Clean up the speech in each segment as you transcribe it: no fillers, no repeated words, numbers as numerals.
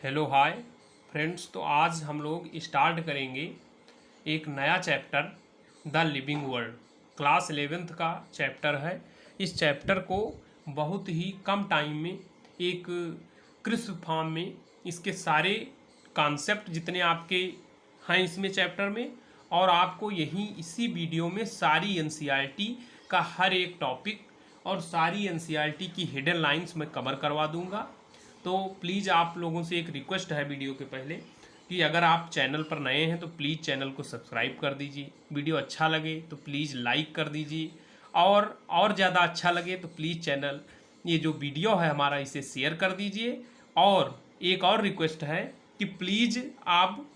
Hello hi friends. तो आज हम लोग स्टार्ट करेंगे एक नया chapter the living world. Class 11th का चैप्टर है। इस चैप्टर को बहुत ही कम टाइम में एक क्रिस्प फॉर्म में इसके सारे कॉन्सेप्ट जितने आपके हैं इसमें चैप्टर में, और आपको यही इसी वीडियो में सारी एनसीईआरटी का हर एक टॉपिक और सारी एनसीईआरटी की हिडन लाइंस मैं कवर करवा दूंगा। तो प्लीज़ आप लोगों से एक रिक्वेस्ट है वीडियो के पहले कि अगर आप चैनल पर नए हैं तो प्लीज़ चैनल को सब्सक्राइब कर दीजिए। वीडियो अच्छा लगे तो प्लीज़ लाइक कर दीजिए, और ज़्यादा अच्छा लगे तो प्लीज़ चैनल ये जो वीडियो है हमारा इसे शेयर कर दीजिए। और एक और रिक्वेस्ट है कि प्लीज़ आप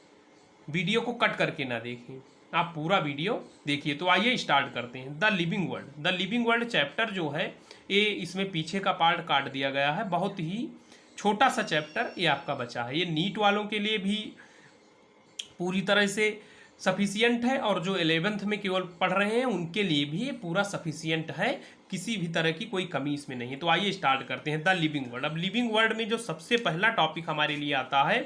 वीडियो को कट करके ना देखें, आप पूरा वीडियो देखिए। तो आइए स्टार्ट करते हैं। The living world. The living world chapter जो है ये इसमें पीछे का पार्ट काट दिया गया है। बहुत ही छोटा सा चैप्टर ये आपका बचा है। ये नीट वालों के लिए भी पूरी तरह से सफिशियंट है, और जो 11th में केवल पढ़ रहे हैं उनके लिए भी ये पूरा सफिशियंट है। किसी भी तरह की कोई कमी इसमें नहीं है। तो आइए स्टार्ट करते हैं द लिविंग वर्ल्ड। अब लिविंग वर्ल्ड में जो सबसे पहला टॉपिक हमारे लिए आता है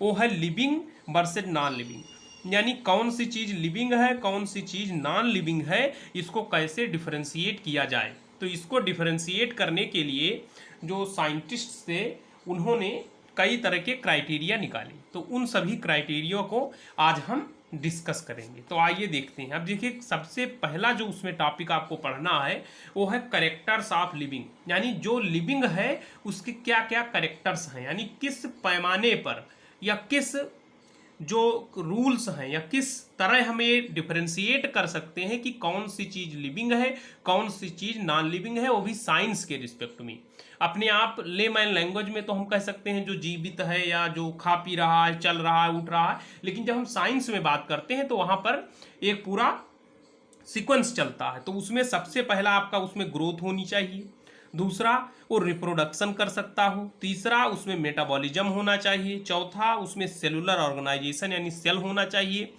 वो है लिविंग वर्सेज नॉन लिविंग, यानी कौन सी चीज़ लिविंग है कौन सी चीज़ नॉन लिविंग है, इसको कैसे डिफरेंशिएट किया जाए। तो इसको डिफरेंशिएट करने के लिए जो साइंटिस्ट थे उन्होंने कई तरह के क्राइटेरिया निकाले। तो उन सभी क्राइटेरिया को आज हम डिस्कस करेंगे। तो आइए देखते हैं। अब देखिए सबसे पहला जो उसमें टॉपिक आपको पढ़ना है वो है करेक्टर्स ऑफ लिविंग, यानी जो लिविंग है उसके क्या क्या करेक्टर्स हैं, यानी किस पैमाने पर या किस जो रूल्स हैं या किस तरह हम ये डिफरेंशिएट कर सकते हैं कि कौन सी चीज़ लिविंग है कौन सी चीज़ नॉन लिविंग है, वो भी साइंस के रिस्पेक्ट में। अपने आप लेमैन लैंग्वेज में तो हम कह सकते हैं जो जीवित है या जो खा पी रहा है, चल रहा है, उठ रहा है, लेकिन जब हम साइंस में बात करते हैं तो वहाँ पर एक पूरा सीक्वेंस चलता है। तो उसमें सबसे पहला आपका उसमें ग्रोथ होनी चाहिए, दूसरा वो रिप्रोडक्शन कर सकता हो, तीसरा उसमें मेटाबॉलिज्म होना चाहिए, चौथा उसमें सेलुलर ऑर्गेनाइजेशन यानी सेल होना चाहिए,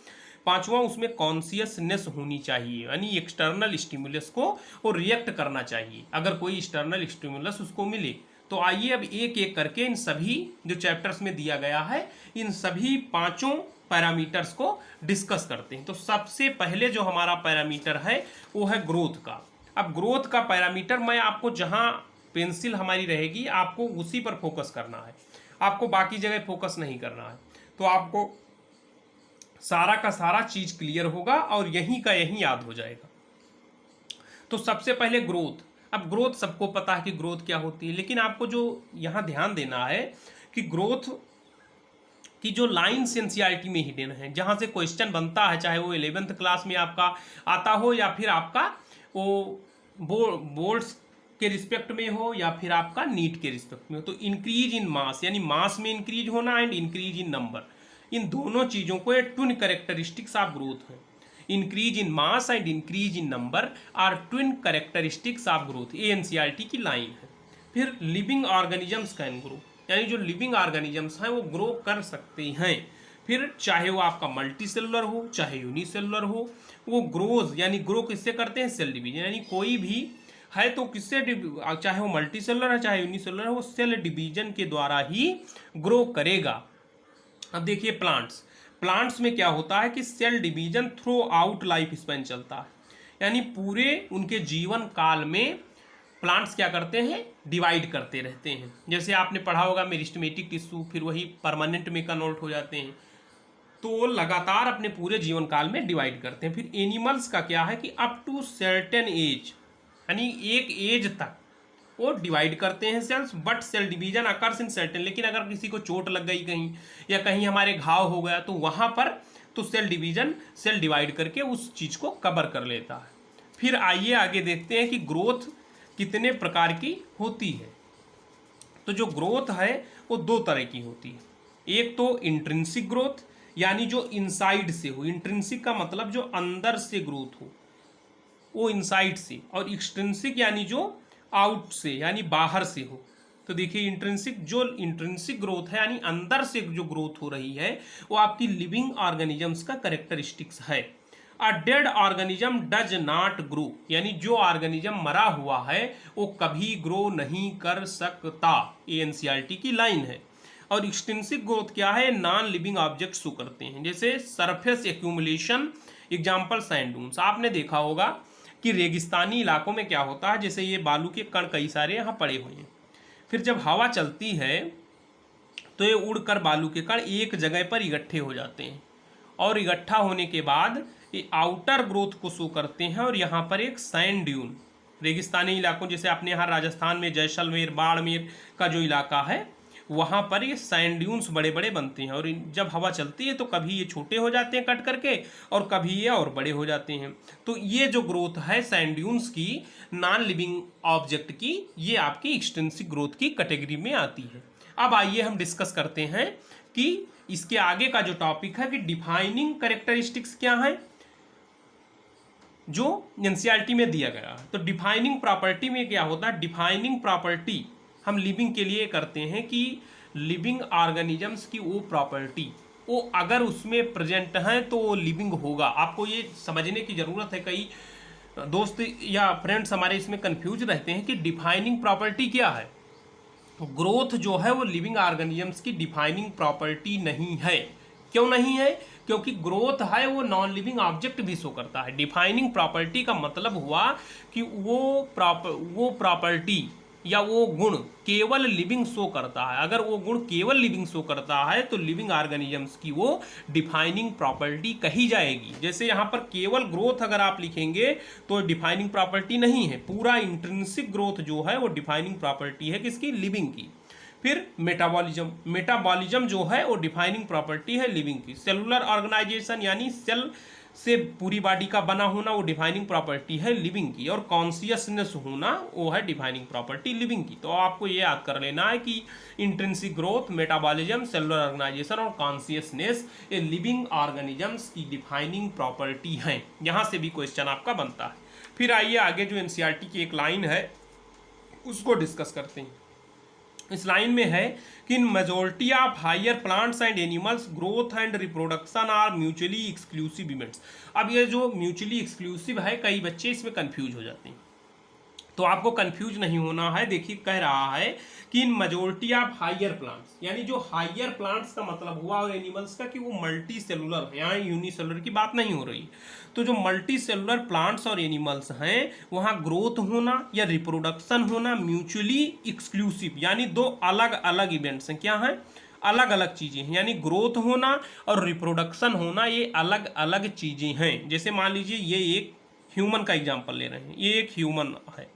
पांचवा उसमें कॉन्शियसनेस होनी चाहिए, यानी एक्सटर्नल स्टिमुलस को वो रिएक्ट करना चाहिए अगर कोई एक्सटर्नल स्टिमुलस उसको मिले। तो आइए अब एक एक करके इन सभी जो चैप्टर्स में दिया गया है इन सभी पांचों पैरामीटर्स को डिस्कस करते हैं। तो सबसे पहले जो हमारा पैरामीटर है वो है ग्रोथ का। अब ग्रोथ का पैरामीटर मैं आपको जहां पेंसिल हमारी रहेगी आपको उसी पर फोकस करना है, आपको बाकी जगह फोकस नहीं करना है। तो आपको सारा का सारा चीज क्लियर होगा और यहीं का यहीं याद हो जाएगा। तो सबसे पहले ग्रोथ। अब ग्रोथ सबको पता है कि ग्रोथ क्या होती है, लेकिन आपको जो यहां ध्यान देना है कि ग्रोथ की जो लाइन्स एनसीईआरटी में हिडन है, जहां से क्वेश्चन बनता है, चाहे वो 11th क्लास में आपका आता हो या फिर आपका वो बोर्ड्स के रिस्पेक्ट में हो या फिर आपका नीट के रिस्पेक्ट में हो। तो इंक्रीज इन मास, यानी मास में इंक्रीज होना एंड इंक्रीज इन नंबर, इन दोनों चीजों को ट्विन कैरेक्टरिस्टिक्स ऑफ ग्रोथ है। Increase in mass and increase in number are twin characteristics of growth, ये एनसीईआरटी की लाइन है। फिर लिविंग ऑर्गेनिजम्स कैन ग्रो, यानी जो लिविंग ऑर्गेनिजम्स हैं वो ग्रो कर सकते हैं। फिर चाहे वो आपका मल्टी सेलुलर हो चाहे यूनिसेलुलर हो, वो ग्रोज, यानी ग्रो किससे करते हैं, सेल डिवीजन, यानी कोई भी है तो किससे, चाहे वो मल्टी सेलुलर है चाहे यूनिसेलुलर है, वो सेल डिवीजन के द्वारा ही ग्रो करेगा। अब देखिए प्लांट्स में क्या होता है कि cell division throughout life span चलता है, यानी पूरे उनके जीवन काल में प्लांट्स क्या करते हैं, डिवाइड करते रहते हैं। जैसे आपने पढ़ा होगा मेरिस्टेमेटिक टिश्यू, फिर वही परमानेंट में कन्वर्ट हो जाते हैं। तो वो लगातार अपने पूरे जीवन काल में डिवाइड करते हैं। फिर एनिमल्स का क्या है कि अप टू सर्टेन एज, यानी एक एज तक वो डिवाइड करते हैं cells, but cell division occurs in certain, लेकिन अगर किसी को चोट लग गई कहीं या कहीं हमारे घाव हो गया तो वहाँ पर तो सेल डिवाइड करके उस चीज़ को कवर कर लेता है। फिर आइए आगे देखते हैं कि ग्रोथ कितने प्रकार की होती है। तो जो ग्रोथ है वो दो तरह की होती है। एक तो इंट्रिंसिक ग्रोथ, यानी जो इनसाइड से हो, इंट्रिंसिक का मतलब जो अंदर से ग्रोथ हो वो इनसाइड से, और एक्सट्रिंसिक यानी जो आउट से यानी बाहर से हो। तो देखिए इंट्रिंसिक ग्रोथ है यानी अंदर से जो ग्रोथ हो रही है वो आपकी लिविंग ऑर्गेनिजम्स का कैरेक्टरिस्टिक्स है। A dead organism does not grow, यानी जो ऑर्गेनिज्म मरा हुआ है वो कभी ग्रो नहीं कर सकता, ये एनसीईआरटी की लाइन है। और एक्सटेंसिव ग्रोथ क्या है, नॉन लिविंग ऑब्जेक्ट शो करते हैं, जैसे surface accumulation, example sand dunes. आपने देखा होगा कि रेगिस्तानी इलाकों में क्या होता है, जैसे ये बालू के कण कई सारे यहाँ पड़े हुए हैं, फिर जब हवा चलती है तो ये उड़कर बालू के कण एक जगह पर इकट्ठे हो जाते हैं, और इकट्ठा होने के बाद ये आउटर ग्रोथ को शो करते हैं, और यहाँ पर एक सैंड ड्यून, रेगिस्तानी इलाकों जैसे अपने यहाँ राजस्थान में जैसलमेर बाड़मेर का जो इलाका है वहाँ पर ये सैंड ड्यून्स बड़े बड़े बनते हैं, और जब हवा चलती है तो कभी ये छोटे हो जाते हैं कट करके, और कभी ये और बड़े हो जाते हैं। तो ये जो ग्रोथ है सैंड ड्यून्स की, नॉन लिविंग ऑब्जेक्ट की, ये आपकी एक्सटेंसिव ग्रोथ की कैटेगरी में आती है। अब आइए हम डिस्कस करते हैं कि इसके आगे का जो टॉपिक है कि डिफाइनिंग कैरेक्टरिस्टिक्स क्या है, जो एनसीईआरटी में दिया गया है। तो डिफाइनिंग प्रॉपर्टी में क्या होता है, डिफाइनिंग प्रॉपर्टी हम लिविंग के लिए करते हैं कि लिविंग ऑर्गेनिजम्स की वो प्रॉपर्टी, वो अगर उसमें प्रेजेंट है तो वो लिविंग होगा। आपको ये समझने की ज़रूरत है, कई दोस्त या फ्रेंड्स हमारे इसमें कंफ्यूज रहते हैं कि डिफाइनिंग प्रॉपर्टी क्या है। ग्रोथ जो है वो लिविंग ऑर्गेनिजम्स की डिफाइनिंग प्रॉपर्टी नहीं है। क्यों नहीं है, क्योंकि ग्रोथ है वो नॉन लिविंग ऑब्जेक्ट भी शो करता है। डिफाइनिंग प्रॉपर्टी का मतलब हुआ कि वो प्रॉपर्टी या वो गुण केवल लिविंग शो करता है। अगर वो गुण केवल लिविंग शो करता है तो लिविंग ऑर्गेनिजम्स की वो डिफाइनिंग प्रॉपर्टी कही जाएगी। जैसे यहाँ पर केवल ग्रोथ अगर आप लिखेंगे तो डिफाइनिंग प्रॉपर्टी नहीं है, पूरा इंट्रिंसिक ग्रोथ जो है वो डिफाइनिंग प्रॉपर्टी है किसकी, लिविंग की। फिर मेटाबॉलिज्म जो है वो डिफाइनिंग प्रॉपर्टी है लिविंग की। सेलुलर ऑर्गेनाइजेशन यानी सेल से पूरी बॉडी का बना होना वो डिफाइनिंग प्रॉपर्टी है लिविंग की। और कॉन्शियसनेस होना वो है डिफाइनिंग प्रॉपर्टी लिविंग की। तो आपको ये याद कर लेना है कि intrinsic growth, metabolism, cellular organisation और कॉन्शियसनेस ये लिविंग ऑर्गेनिजम्स की डिफाइनिंग प्रॉपर्टी हैं। यहाँ से भी क्वेश्चन आपका बनता है। फिर आइए आगे जो एनसीईआरटी की एक लाइन है उसको डिस्कस करते हैं। इस लाइन में है कि in majority of higher plants and animals growth and reproduction are mutually exclusive events. अब ये जो म्यूचुअली एक्सक्लूसिव है, कई बच्चे इसमें कंफ्यूज हो जाते हैं, तो आपको कंफ्यूज नहीं होना है। देखिए कह रहा है कि in majority of higher plants, यानी जो हायर प्लांट्स का मतलब हुआ और एनिमल्स का कि वो मल्टी सेलुलर है, यहाँ यूनिसेलुलर की बात नहीं हो रही। तो जो मल्टी सेलुलर प्लांट्स और एनिमल्स हैं वहाँ ग्रोथ होना या रिप्रोडक्शन होना म्यूचुअली एक्सक्लूसिव, यानी दो अलग अलग इवेंट्स हैं। क्या हैं, अलग अलग चीज़ें हैं, यानी ग्रोथ होना और रिप्रोडक्शन होना ये अलग अलग चीज़ें हैं। जैसे मान लीजिए ये एक ह्यूमन का एग्जाम्पल ले रहे हैं, ये एक ह्यूमन है।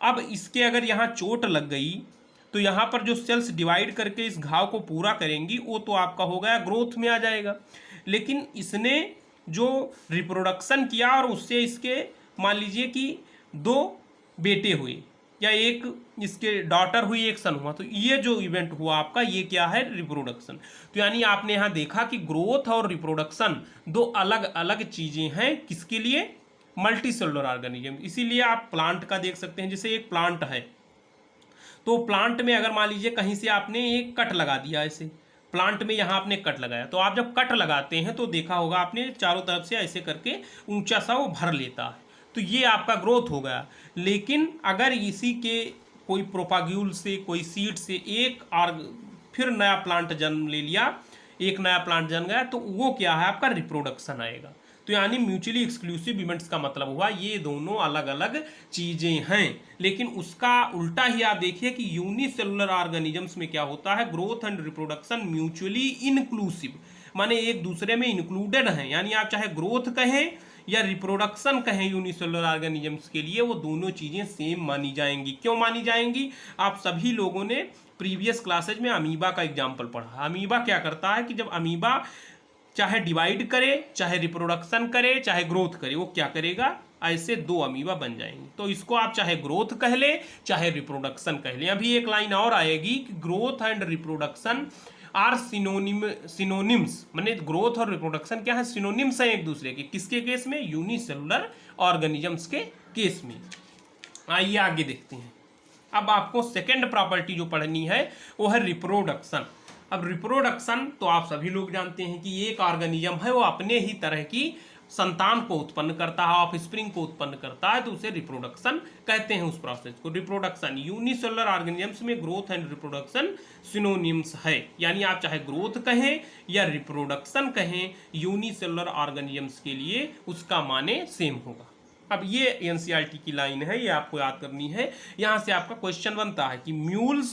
अब इसके अगर यहाँ चोट लग गई तो यहाँ पर जो सेल्स डिवाइड करके इस घाव को पूरा करेंगी वो तो आपका हो गया ग्रोथ में आ जाएगा। लेकिन इसने जो रिप्रोडक्शन किया और उससे इसके मान लीजिए कि 2 बेटे हुए या एक इसके डॉटर हुई, एक सन हुआ, तो ये जो इवेंट हुआ आपका ये क्या है, रिप्रोडक्शन। तो यानी आपने यहाँ देखा कि ग्रोथ और रिप्रोडक्शन 2 अलग अलग चीज़ें हैं, किसके लिए, मल्टी सेलुलर ऑर्गेनिज्म। इसीलिए आप प्लांट का देख सकते हैं, जैसे एक प्लांट है तो प्लांट में अगर मान लीजिए कहीं से आपने एक कट लगा दिया, ऐसे प्लांट में यहाँ आपने कट लगाया, तो आप जब कट लगाते हैं तो देखा होगा आपने चारों तरफ से ऐसे करके ऊंचा सा वो भर लेता है, तो ये आपका ग्रोथ हो गया। लेकिन अगर इसी के कोई प्रोपाग्यूल से, कोई सीड से एक फिर नया प्लांट जन्म ले लिया, एक नया प्लांट जन्म गया, तो वो क्या है, आपका रिप्रोडक्शन आएगा। तो यानी म्यूचुअली एक्सक्लूसिव इवेंट्स का मतलब हुआ ये दोनों अलग अलग चीज़ें हैं। लेकिन उसका उल्टा ही आप देखिए कि यूनिसेलुलर ऑर्गेनिजम्स में क्या होता है, growth and reproduction mutually inclusive, माने एक दूसरे में इंक्लूडेड हैं। यानी आप चाहे ग्रोथ कहें या रिप्रोडक्शन कहें यूनिसेलुलर ऑर्गेनिजम्स के लिए, वो दोनों चीज़ें सेम मानी जाएंगी। क्यों मानी जाएंगी, आप सभी लोगों ने प्रीवियस क्लासेज में अमीबा का एग्जाम्पल पढ़ा। अमीबा क्या करता है कि जब अमीबा चाहे डिवाइड करे, चाहे रिप्रोडक्शन करे, चाहे ग्रोथ करे, वो क्या करेगा, ऐसे 2 अमीबा बन जाएंगे। तो इसको आप चाहे ग्रोथ कह ले चाहे रिप्रोडक्शन कह ले। अभी एक लाइन और आएगी कि growth and reproduction are synonyms, माने ग्रोथ और रिप्रोडक्शन क्या है, सिनोनिम्स हैं एक दूसरे के। किसके केस में, यूनिसेलुलर ऑर्गेनिजम्स के केस में। आइए आगे देखते हैं। अब आपको सेकेंड प्रॉपर्टी जो पढ़नी है वो है रिप्रोडक्शन। अब रिप्रोडक्शन तो आप सभी लोग जानते हैं कि एक ऑर्गेनिज्म है वो अपने ही तरह की संतान को उत्पन्न करता है, ऑफ स्प्रिंग को उत्पन्न करता है, तो उसे रिप्रोडक्शन कहते हैं उस प्रोसेस को। रिप्रोडक्शन यूनिसेलुलर ऑर्गेनिजम्स में ग्रोथ एंड रिप्रोडक्शन सिनोनिम्स है, यानी आप चाहे ग्रोथ कहें या रिप्रोडक्शन कहें, यूनिसेलुलर ऑर्गेनिजम्स के लिए उसका माने सेम होगा। अब ये एनसीईआरटी की लाइन है, ये आपको याद करनी है। यहां से आपका क्वेश्चन बनता है कि mules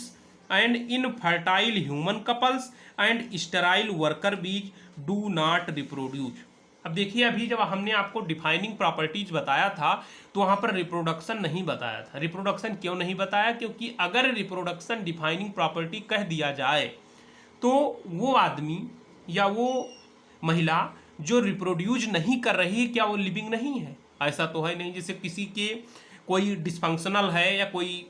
and infertile human couples and sterile worker बीज डू नॉट रिप्रोड्यूस। अब देखिए, अभी जब हमने आपको डिफाइनिंग प्रॉपर्टीज बताया था तो वहां पर रिप्रोडक्शन नहीं बताया था। रिप्रोडक्शन क्यों नहीं बताया? क्योंकि अगर रिप्रोडक्शन डिफाइनिंग प्रॉपर्टी कह दिया जाए तो वो आदमी या वो महिला जो रिप्रोड्यूस नहीं कर रही है, क्या वो लिविंग नहीं है? ऐसा तो है नहीं। जैसे किसी के कोई डिस्फंक्शनल है या कोई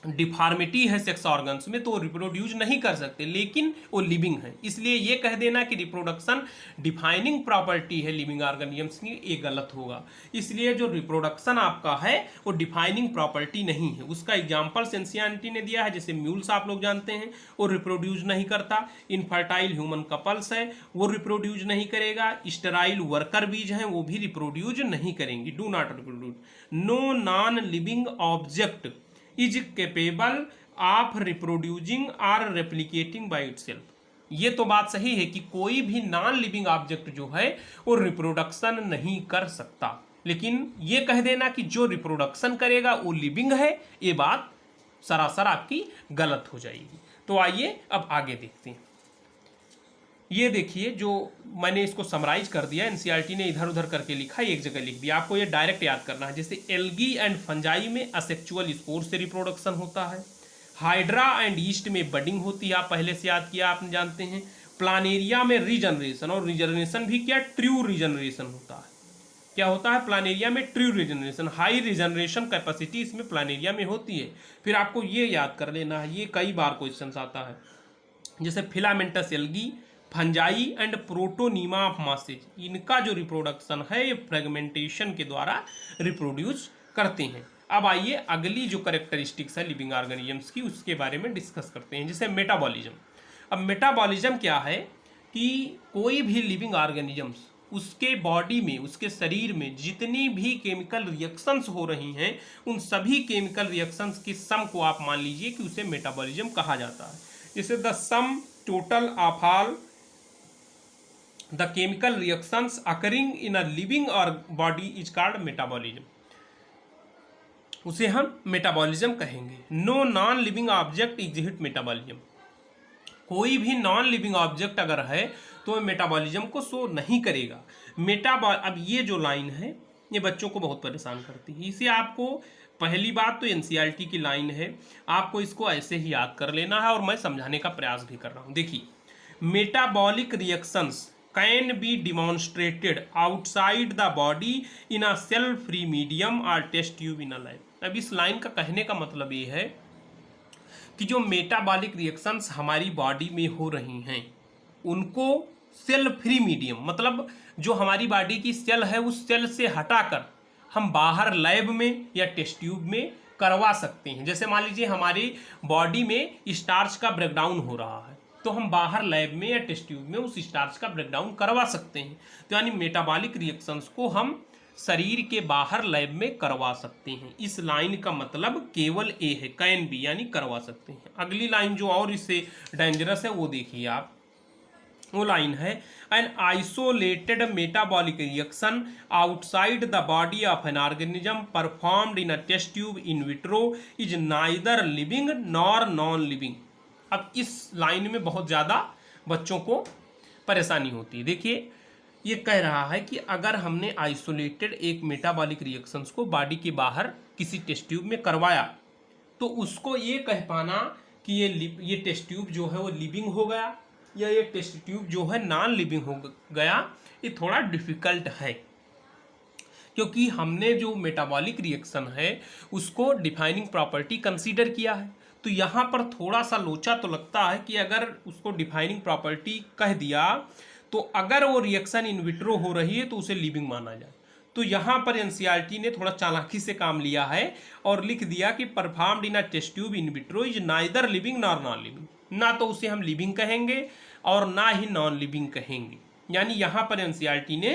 डिफॉर्मिटी है सेक्स ऑर्गन्स में, तो वो रिप्रोड्यूस नहीं कर सकते, लेकिन वो लिविंग है। इसलिए ये कह देना कि रिप्रोडक्शन डिफाइनिंग प्रॉपर्टी है लिविंग ऑर्गेनिजम्स की, ये गलत होगा। इसलिए जो रिप्रोडक्शन आपका है वो डिफाइनिंग प्रॉपर्टी नहीं है। उसका एग्जाम्पल एनसीईआरटी ने दिया है, जैसे म्यूल्स आप लोग जानते हैं वो रिप्रोड्यूस नहीं करता, इनफर्टाइल ह्यूमन कपल्स है वो रिप्रोड्यूस नहीं करेगा, स्टेराइल वर्कर बीज हैं वो भी रिप्रोड्यूस नहीं करेंगी, do not reproduce. No non living object is capable of reproducing और रेप्लिकेटिंग बाय इटसेल्फ। ये तो बात सही है कि कोई भी नॉन लिविंग ऑब्जेक्ट जो है वो रिप्रोडक्शन नहीं कर सकता, लेकिन ये कह देना कि जो रिप्रोडक्शन करेगा वो लिविंग है, ये बात सरासर आपकी गलत हो जाएगी। तो आइए अब आगे देखते हैं। ये देखिए, जो मैंने इसको समराइज कर दिया, एनसीईआरटी ने इधर उधर करके लिखा, एक जगह लिख दिया, आपको ये डायरेक्ट याद करना है। जैसे एल्गी एंड फंजाई में असेक्चुअल स्पोर से रिप्रोडक्शन होता है, हाइड्रा एंड ईस्ट में बडिंग होती है, आप पहले से याद किया, आपने जानते हैं। प्लानेरिया में रीजनरेशन, और रीजनरेशन भी क्या, ट्रू रीजनरेशन होता है। क्या होता है प्लानेरिया में? True regeneration, high regeneration capacity इसमें प्लानेरिया में होती है। फिर आपको ये याद कर लेना है, ये कई बार क्वेश्चन आता है, जैसे filamentous algae, fungi and protonema of masses, इनका जो रिप्रोडक्शन है ये फ्रेगमेंटेशन के द्वारा रिप्रोड्यूस करते हैं। अब आइए अगली जो करेक्टरिस्टिक्स है लिविंग ऑर्गेनिजम्स की उसके बारे में डिस्कस करते हैं, जैसे मेटाबॉलिज्म। अब मेटाबॉलिज्म क्या है कि कोई भी लिविंग ऑर्गेनिजम्स उसके बॉडी में, उसके शरीर में जितनी भी केमिकल रिएक्शंस हो रही हैं उन सभी केमिकल रिएक्शंस की सम को आप मान लीजिए कि उसे मेटाबॉलिज्म कहा जाता है। जैसे the sum total of all the chemical reactions occurring in a living और बॉडी इज कॉल्ड मेटाबॉलिज्म, उसे हम मेटाबॉलिज्म कहेंगे। No non living object exhibit metabolism, कोई भी नॉन लिविंग ऑब्जेक्ट अगर है तो मेटाबॉलिज्म को शो नहीं करेगा। अब ये जो लाइन है ये बच्चों को बहुत परेशान करती है, इसे आपको पहली बात तो एनसीईआरटी की लाइन है, आपको इसको ऐसे ही याद कर लेना है और मैं समझाने का प्रयास भी कर रहा हूँ। देखिए, metabolic reactions can be demonstrated outside the body in a cell free medium और test tube in a lab. अब इस लाइन का कहने का मतलब ये है कि जो मेटाबॉलिक रिएक्शंस हमारी बॉडी में हो रही हैं उनको सेल फ्री मीडियम, मतलब जो हमारी बॉडी की सेल है उस सेल से हटाकर हम बाहर लैब में या टेस्ट ट्यूब में करवा सकते हैं। जैसे मान लीजिए हमारी बॉडी में स्टार्च का ब्रेकडाउन हो रहा है तो हम बाहर लैब में या टेस्ट ट्यूब में उस स्टार्च का ब्रेकडाउन करवा सकते हैं। तो यानी मेटाबॉलिक रिएक्शंस को हम शरीर के बाहर लैब में करवा सकते हैं। इस लाइन का मतलब केवल ए है, कैन बी यानी करवा सकते हैं। अगली लाइन जो और इससे डेंजरस है वो देखिए आप, वो लाइन है an isolated metabolic reaction outside the body of an organism performed in a test tube in vitro is neither living nor non living. अब इस लाइन में बहुत ज़्यादा बच्चों को परेशानी होती है। देखिए, ये कह रहा है कि अगर हमने आइसोलेटेड एक मेटाबॉलिक रिएक्शंस को बॉडी के बाहर किसी टेस्ट ट्यूब में करवाया तो उसको ये कह पाना कि ये टेस्ट ट्यूब जो है वो लिविंग हो गया या ये टेस्ट ट्यूब जो है नॉन लिविंग हो गया, ये थोड़ा डिफिकल्ट है, क्योंकि हमने जो मेटाबॉलिक रिएक्शन है उसको डिफाइनिंग प्रॉपर्टी कंसीडर किया है। तो यहाँ पर थोड़ा सा लोचा तो लगता है कि अगर उसको डिफाइनिंग प्रॉपर्टी कह दिया तो अगर वो रिएक्शन इन विट्रो हो रही है तो उसे लिविंग माना जाए। तो यहाँ पर एनसीईआरटी ने थोड़ा चालाकी से काम लिया है और लिख दिया कि performed in a test tube in vitro is neither living nor non living, ना तो उसे हम लिविंग कहेंगे और ना ही नॉन लिविंग कहेंगे। यानी यहाँ पर एनसीईआरटी ने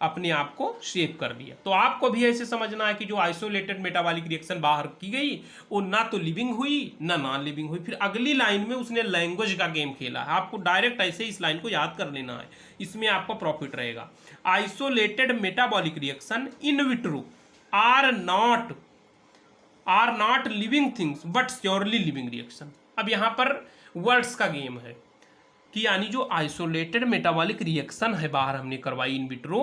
अपने आप को सेव कर लिया। तो आपको भी ऐसे समझना है कि जो आइसोलेटेड मेटाबॉलिक रिएक्शन बाहर की गई वो ना तो लिविंग हुई ना नॉन लिविंग हुई। फिर अगली लाइन में उसने लैंग्वेज का गेम खेला है। आपको डायरेक्ट ऐसे इस लाइन को याद कर लेना है, इसमें आपको प्रॉफिट रहेगा। Isolated metabolic reaction in vitro are not living things but surely living reaction. अब यहाँ पर वर्ड्स का गेम है कि यानी जो आइसोलेटेड मेटाबॉलिक रिएक्शन है बाहर हमने करवाई इन विट्रो,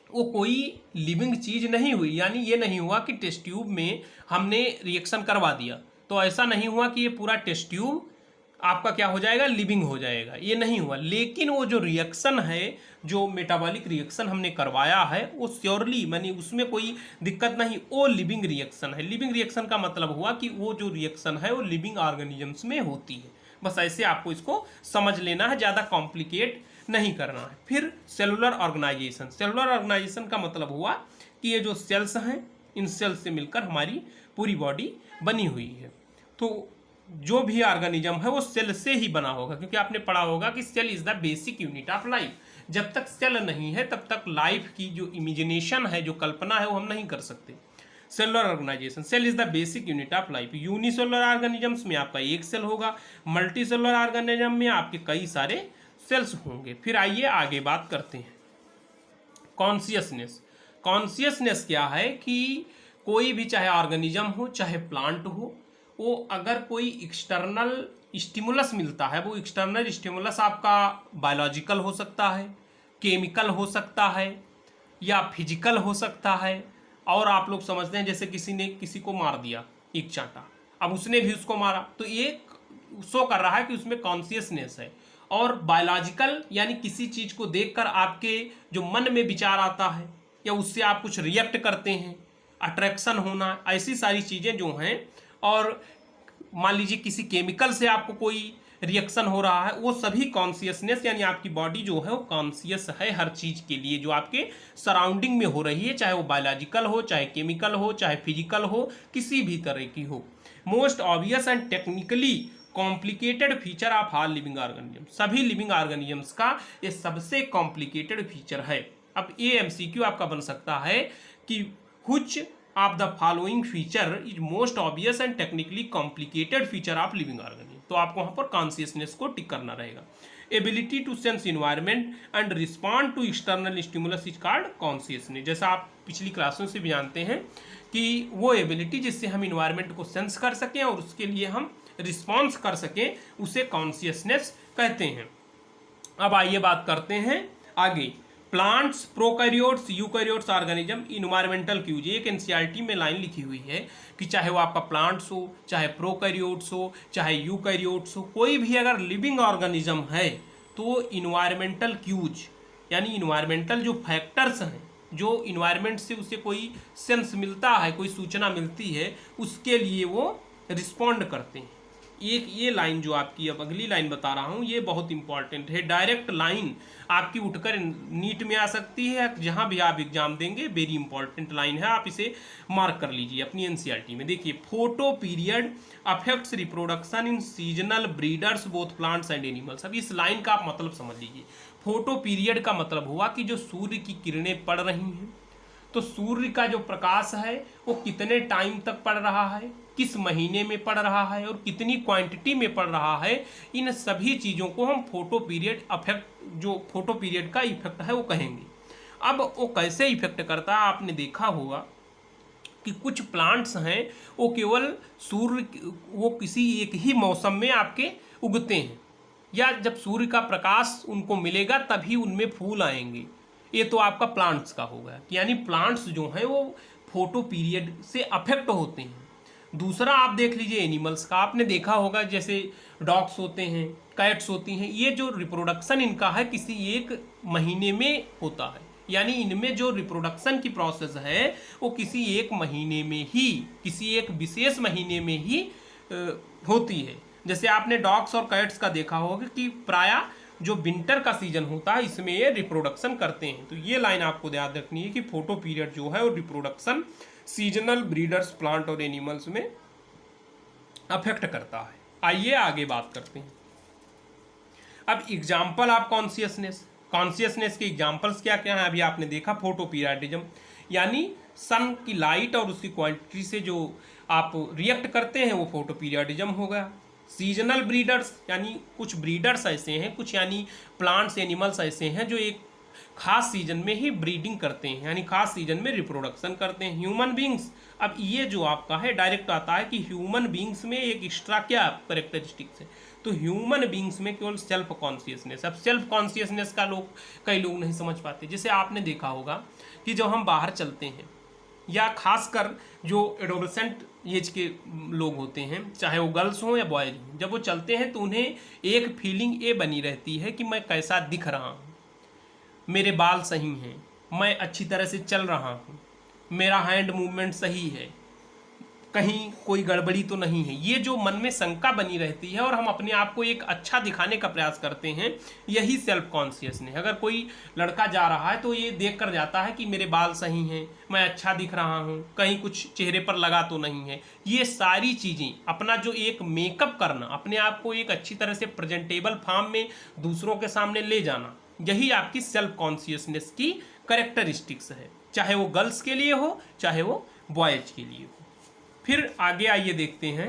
वो कोई लिविंग चीज नहीं हुई। यानी ये नहीं हुआ कि टेस्ट ट्यूब में हमने रिएक्शन करवा दिया तो ऐसा नहीं हुआ कि ये पूरा टेस्ट ट्यूब आपका क्या हो जाएगा, लिविंग हो जाएगा, ये नहीं हुआ। लेकिन वो जो रिएक्शन है, जो मेटाबॉलिक रिएक्शन हमने करवाया है, वो श्योरली मानी उसमें कोई दिक्कत नहीं, वो लिविंग रिएक्शन है। लिविंग रिएक्शन का मतलब हुआ कि वो जो रिएक्शन है वो लिविंग ऑर्गेनिजम्स में होती है। बस ऐसे आपको इसको समझ लेना है, ज़्यादा कॉम्प्लिकेट नहीं करना है। फिर सेलुलर ऑर्गेनाइजेशन। सेलुलर ऑर्गेनाइजेशन का मतलब हुआ कि ये जो सेल्स हैं, इन सेल्स से मिलकर हमारी पूरी बॉडी बनी हुई है। तो जो भी ऑर्गेनिज्म है वो सेल से ही बना होगा, क्योंकि आपने पढ़ा होगा कि cell is the basic unit of life. जब तक सेल नहीं है तब तक लाइफ की जो इमेजिनेशन है, जो कल्पना है, वो हम नहीं कर सकते। Cellular organisation, cell is the basic unit of life. Unicellular organisms में आपका एक सेल होगा, मल्टी सेलुलर ऑर्गेनिज्म में आपके कई सारे सेल्स होंगे। फिर आइए आगे बात करते हैं कॉन्शियसनेस। कॉन्शियसनेस क्या है कि कोई भी चाहे ऑर्गेनिज्म हो चाहे प्लांट हो, वो अगर कोई एक्सटर्नल स्टिमुलस मिलता है, वो एक्सटर्नल स्टिमुलस आपका बायोलॉजिकल हो सकता है, केमिकल हो सकता है या फिजिकल हो सकता है। और आप लोग समझते हैं जैसे किसी ने किसी को मार दिया एक चांटा, अब उसने भी उसको मारा, तो ये शो कर रहा है कि उसमें कॉन्शियसनेस है। और बायोलॉजिकल यानी किसी चीज को देखकर आपके जो मन में विचार आता है या उससे आप कुछ रिएक्ट करते हैं, अट्रैक्शन होना, ऐसी सारी चीजें जो हैं। और मान लीजिए किसी केमिकल से आपको कोई रिएक्शन हो रहा है, वो सभी कॉन्शियसनेस, यानी आपकी बॉडी जो है वो कॉन्शियस है हर चीज के लिए जो आपके सराउंडिंग में हो रही है, चाहे वो बायोलॉजिकल हो, चाहे केमिकल हो, चाहे फिजिकल हो, किसी भी तरह की हो। Most obvious and technically complicated feature of all living organism. सभी लिविंग ऑर्गेनिजम्स का ये सबसे कॉम्प्लिकेटेड फीचर है। अब ये एमसीक्यू आपका बन सकता है कि which of the following feature is most obvious and technically complicated feature of living organism. तो आपको वहां पर कॉन्शियसनेस को टिक करना रहेगा। Ability to sense environment and respond to external stimulus is called consciousness. जैसा आप पिछली क्लासों से भी जानते हैं कि वो एबिलिटी जिससे हम इन्वायरमेंट को सेंस कर सकें और उसके लिए हम रिस्पॉन्स कर सकें, उसे कॉन्शियसनेस कहते हैं। अब आइए बात करते हैं आगे। Plants, prokaryotes, eukaryotes organism, environmental cues. एक एनसीईआरटी में लाइन लिखी हुई है कि चाहे वो आपका प्लांट्स हो, चाहे प्रोकैरियोट्स हो, चाहे यूकैरियोट्स हो, कोई भी अगर लिविंग ऑर्गेनिज्म है तो इन्वायरमेंटल क्यूज यानी इन्वायरमेंटल जो फैक्टर्स हैं, जो इन्वायरमेंट से उसे कोई सेंस मिलता है, कोई सूचना मिलती है, उसके लिए वो रिस्पॉन्ड करते हैं। एक ये लाइन जो आपकी अब अगली लाइन बता रहा हूँ, ये बहुत इंपॉर्टेंट है। डायरेक्ट लाइन आपकी उठकर नीट में आ सकती है, जहाँ भी आप एग्जाम देंगे, वेरी इंपॉर्टेंट लाइन है, आप इसे मार्क कर लीजिए अपनी एनसीईआरटी में। देखिए, photo period affects reproduction in seasonal breeders both plants and animals. अब इस लाइन का आप मतलब समझ लीजिए। फोटो पीरियड का मतलब हुआ कि जो सूर्य की किरणें पड़ रही हैं, तो सूर्य का जो प्रकाश है वो कितने टाइम तक पड़ रहा है, किस महीने में पड़ रहा है और कितनी क्वांटिटी में पड़ रहा है, इन सभी चीज़ों को हम फोटो पीरियड अफेक्ट, जो फोटो पीरियड का इफेक्ट है वो कहेंगे। अब वो कैसे इफेक्ट करता है, आपने देखा होगा कि कुछ प्लांट्स हैं वो केवल सूर्य, वो किसी एक ही मौसम में आपके उगते हैं, या जब सूर्य का प्रकाश उनको मिलेगा तभी उनमें फूल आएंगे। ये तो आपका प्लांट्स का होगा, यानी प्लांट्स जो हैं वो फोटो पीरियड से अफेक्ट होते हैं। दूसरा आप देख लीजिए एनिमल्स का, आपने देखा होगा जैसे डॉग्स होते हैं, कैट्स होती हैं, ये जो रिप्रोडक्शन इनका है किसी एक महीने में होता है, यानी इनमें जो रिप्रोडक्शन की प्रोसेस है वो किसी एक महीने में ही, किसी एक विशेष महीने में ही होती है। जैसे आपने डॉग्स और कैट्स का देखा होगा कि प्रायः जो विंटर का सीजन होता है इसमें ये रिप्रोडक्शन करते हैं। तो ये लाइन आपको याद रखनी है कि फोटो पीरियड जो है वो रिप्रोडक्शन सीजनल ब्रीडर्स प्लांट और एनिमल्स में अफेक्ट करता है। आइए आगे बात करते हैं। अब एग्जाम्पल ऑफ कॉन्शियसनेस। कॉन्शियसनेस के एग्जाम्पल्स क्या क्या हैं अभी आपने देखा। फोटोपीरियडिज्म यानी सन की लाइट और उसकी क्वांटिटी से जो आप रिएक्ट करते हैं वो फोटोपीरियडिज्म हो गया। सीजनल ब्रीडर्स यानी कुछ ब्रीडर्स ऐसे हैं, कुछ यानी प्लांट्स एनिमल्स ऐसे हैं जो एक खास सीजन में ही ब्रीडिंग करते हैं, यानी खास सीजन में रिप्रोडक्शन करते हैं। ह्यूमन बींग्स, अब ये जो आपका है डायरेक्ट आता है कि ह्यूमन बींग्स में एक एक्स्ट्रा क्या करेक्टरिस्टिक्स है, तो ह्यूमन बींग्स में केवल सेल्फ कॉन्शियसनेस। अब सेल्फ कॉन्शियसनेस का कई लोग नहीं समझ पाते। जैसे आपने देखा होगा कि जब हम बाहर चलते हैं या खासकर जो एडोलेसेंट एज के लोग होते हैं, चाहे वो गर्ल्स हों या बॉयज हों, जब वो चलते हैं तो उन्हें एक फीलिंग ये बनी रहती है कि मैं कैसा दिख रहा हूँ, मेरे बाल सही हैं, मैं अच्छी तरह से चल रहा हूँ, मेरा हैंड मूवमेंट सही है, कहीं कोई गड़बड़ी तो नहीं है। ये जो मन में शंका बनी रहती है और हम अपने आप को एक अच्छा दिखाने का प्रयास करते हैं, यही सेल्फ कॉन्शियसनेस। अगर कोई लड़का जा रहा है तो ये देख कर जाता है कि मेरे बाल सही हैं, मैं अच्छा दिख रहा हूँ, कहीं कुछ चेहरे पर लगा तो नहीं है। ये सारी चीज़ें, अपना जो एक मेकअप करना, अपने आप को एक अच्छी तरह से प्रेजेंटेबल फॉर्म में दूसरों के सामने ले जाना, यही आपकी सेल्फ कॉन्शियसनेस की करेक्टरिस्टिक्स है, चाहे वो गर्ल्स के लिए हो चाहे वो बॉयज के लिए हो। फिर आगे आइए देखते हैं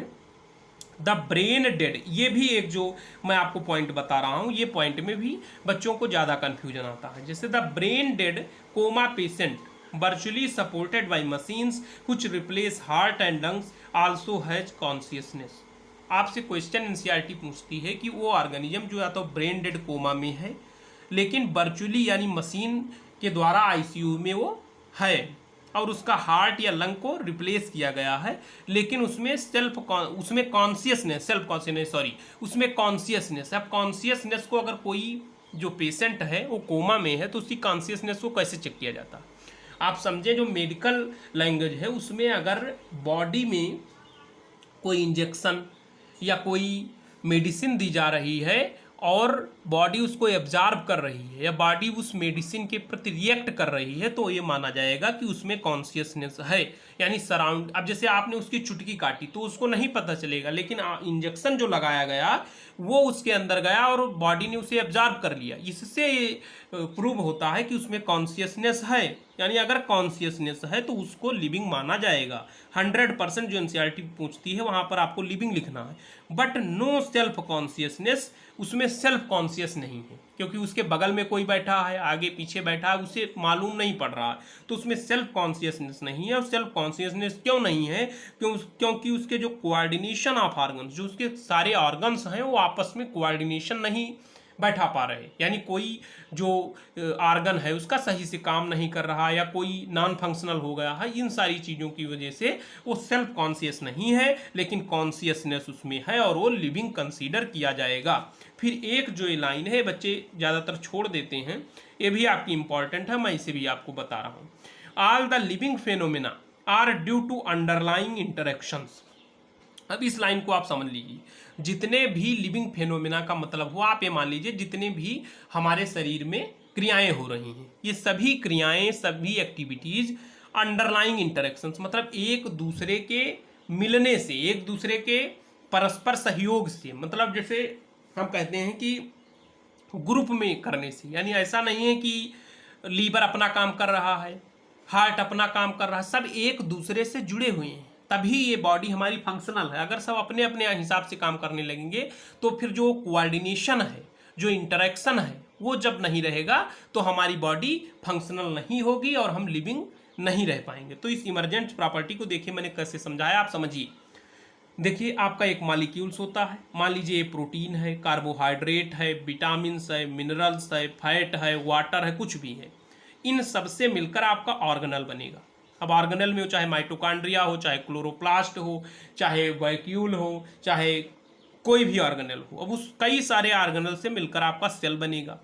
द ब्रेन डेड। ये भी एक जो मैं आपको पॉइंट बता रहा हूँ, ये पॉइंट में भी बच्चों को ज़्यादा कन्फ्यूजन आता है। जैसे the brain dead coma patient virtually supported by machines कुछ replace heart and lungs also has consciousness. आपसे क्वेश्चन एनसीईआरटी पूछती है कि वो ऑर्गेनिज्म जो या तो ब्रेन डेड कोमा में है लेकिन वर्चुअली यानी मशीन के द्वारा आईसीयू में वो है और उसका हार्ट या लंग को रिप्लेस किया गया है, लेकिन उसमें कॉन्शियसनेस उसमें कॉन्शियसनेस है। अब कॉन्शियसनेस को अगर कोई जो पेशेंट है वो कोमा में है तो उसकी कॉन्शियसनेस को कैसे चेक किया जाता है? आप समझे, जो मेडिकल लैंग्वेज है उसमें अगर बॉडी में कोई इंजेक्शन या कोई मेडिसिन दी जा रही है और बॉडी उसको एब्जॉर्ब कर रही है या बॉडी उस मेडिसिन के प्रति रिएक्ट कर रही है तो ये माना जाएगा कि उसमें कॉन्शियसनेस है, यानी सराउंड। अब जैसे आपने उसकी चुटकी काटी तो उसको नहीं पता चलेगा, लेकिन इंजेक्शन जो लगाया गया वो उसके अंदर गया और बॉडी ने उसे एब्जॉर्ब कर लिया। इससे प्रूव होता है कि उसमें कॉन्शियसनेस है, यानी अगर कॉन्शियसनेस है तो उसको लिविंग माना जाएगा। 100% जो एनसीईआरटी पूछती है वहाँ पर आपको लिविंग लिखना है, बट नो सेल्फ कॉन्शियसनेस, उसमें सेल्फ कॉन्शियस नहीं है क्योंकि उसके बगल में कोई बैठा है, आगे पीछे बैठा है, उसे मालूम नहीं पड़ रहा है, तो उसमें सेल्फ कॉन्शियसनेस नहीं है। और सेल्फ कॉन्शियसनेस क्यों नहीं है? क्योंकि उसके जो कोऑर्डिनेशन ऑफ ऑर्गन्स, जो उसके सारे ऑर्गन्स हैं वो आपस में कोऑर्डिनेशन नहीं बैठा पा रहे, यानी कोई जो ऑर्गन है उसका सही से काम नहीं कर रहा या कोई नॉन फंक्शनल हो गया है, इन सारी चीज़ों की वजह से वो सेल्फ कॉन्शियस नहीं है, लेकिन कॉन्शियसनेस उसमें है और वो लिविंग कंसीडर किया जाएगा। फिर एक जो ये लाइन है बच्चे ज़्यादातर छोड़ देते हैं, ये भी आपकी इंपॉर्टेंट है, मैं इसे भी आपको बता रहा हूँ। All the living phenomena are due to underlying interactions. अब इस लाइन को आप समझ लीजिए, जितने भी लिविंग फेनोमेना का मतलब हुआ, आप ये मान लीजिए जितने भी हमारे शरीर में क्रियाएं हो रही हैं, ये सभी क्रियाएं, सभी एक्टिविटीज अंडरलाइंग इंटरेक्शंस, मतलब एक दूसरे के मिलने से, एक दूसरे के परस्पर सहयोग से, मतलब जैसे हम कहते हैं कि ग्रुप में करने से, यानी ऐसा नहीं है कि लीवर अपना काम कर रहा है, हार्ट अपना काम कर रहा है, सब एक दूसरे से जुड़े हुए हैं, तभी ये बॉडी हमारी फंक्शनल है। अगर सब अपने अपने हिसाब से काम करने लगेंगे तो फिर जो कोऑर्डिनेशन है, जो इंटरेक्शन है, वो जब नहीं रहेगा तो हमारी बॉडी फंक्शनल नहीं होगी और हम लिविंग नहीं रह पाएंगे। तो इस इमरजेंट प्रॉपर्टी को देखिए मैंने कैसे समझाया, आप समझिए। देखिए आपका एक मॉलिक्यूल्स होता है, मान लीजिए प्रोटीन है, कार्बोहाइड्रेट है, विटामिन है, मिनरल्स है, फैट है, वाटर है, कुछ भी है, इन सबसे मिलकर आपका ऑर्गेनल बनेगा। अब ऑर्गेनल में चाहे माइटोकॉन्ड्रिया हो, चाहे क्लोरोप्लास्ट हो, चाहे वैक्यूल हो, चाहे कोई भी ऑर्गेनल हो, अब उस कई सारे ऑर्गेनल से मिलकर आपका सेल बनेगा।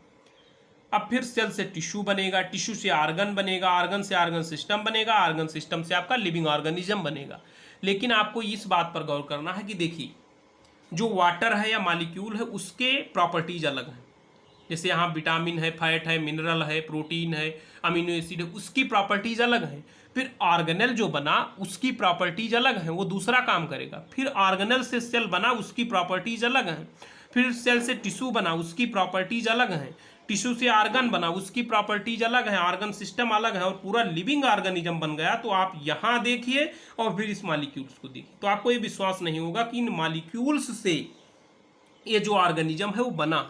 अब फिर सेल से टिश्यू बनेगा, टिश्यू से ऑर्गन बनेगा, ऑर्गन से ऑर्गन सिस्टम बनेगा, ऑर्गन सिस्टम से आपका लिविंग ऑर्गेनिज्म बनेगा। लेकिन आपको इस बात पर गौर करना है कि देखिए जो वाटर है या मॉलिक्यूल है उसके प्रॉपर्टीज अलग हैं। जैसे यहाँ विटामिन है, फैट है, मिनरल है, प्रोटीन है, अमीनो एसिड है, उसकी प्रॉपर्टीज अलग हैं। फिर ऑर्गेनल जो बना उसकी प्रॉपर्टीज अलग हैं, वो दूसरा काम करेगा। फिर ऑर्गेनल से सेल बना, उसकी प्रॉपर्टीज अलग हैं। फिर सेल से टिश्यू बना, उसकी प्रॉपर्टीज अलग हैं। टिश्यू से आर्गन बना, उसकी प्रॉपर्टीज अलग है, आर्गन सिस्टम अलग है, और पूरा लिविंग ऑर्गेनिज्म बन गया, तो आप यहाँ देखिए और फिर इस मॉलिक्यूल्स को देखिए, तो आपको ये विश्वास नहीं होगा कि इन मॉलिक्यूल्स से ये जो ऑर्गेनिज्म है वो बना।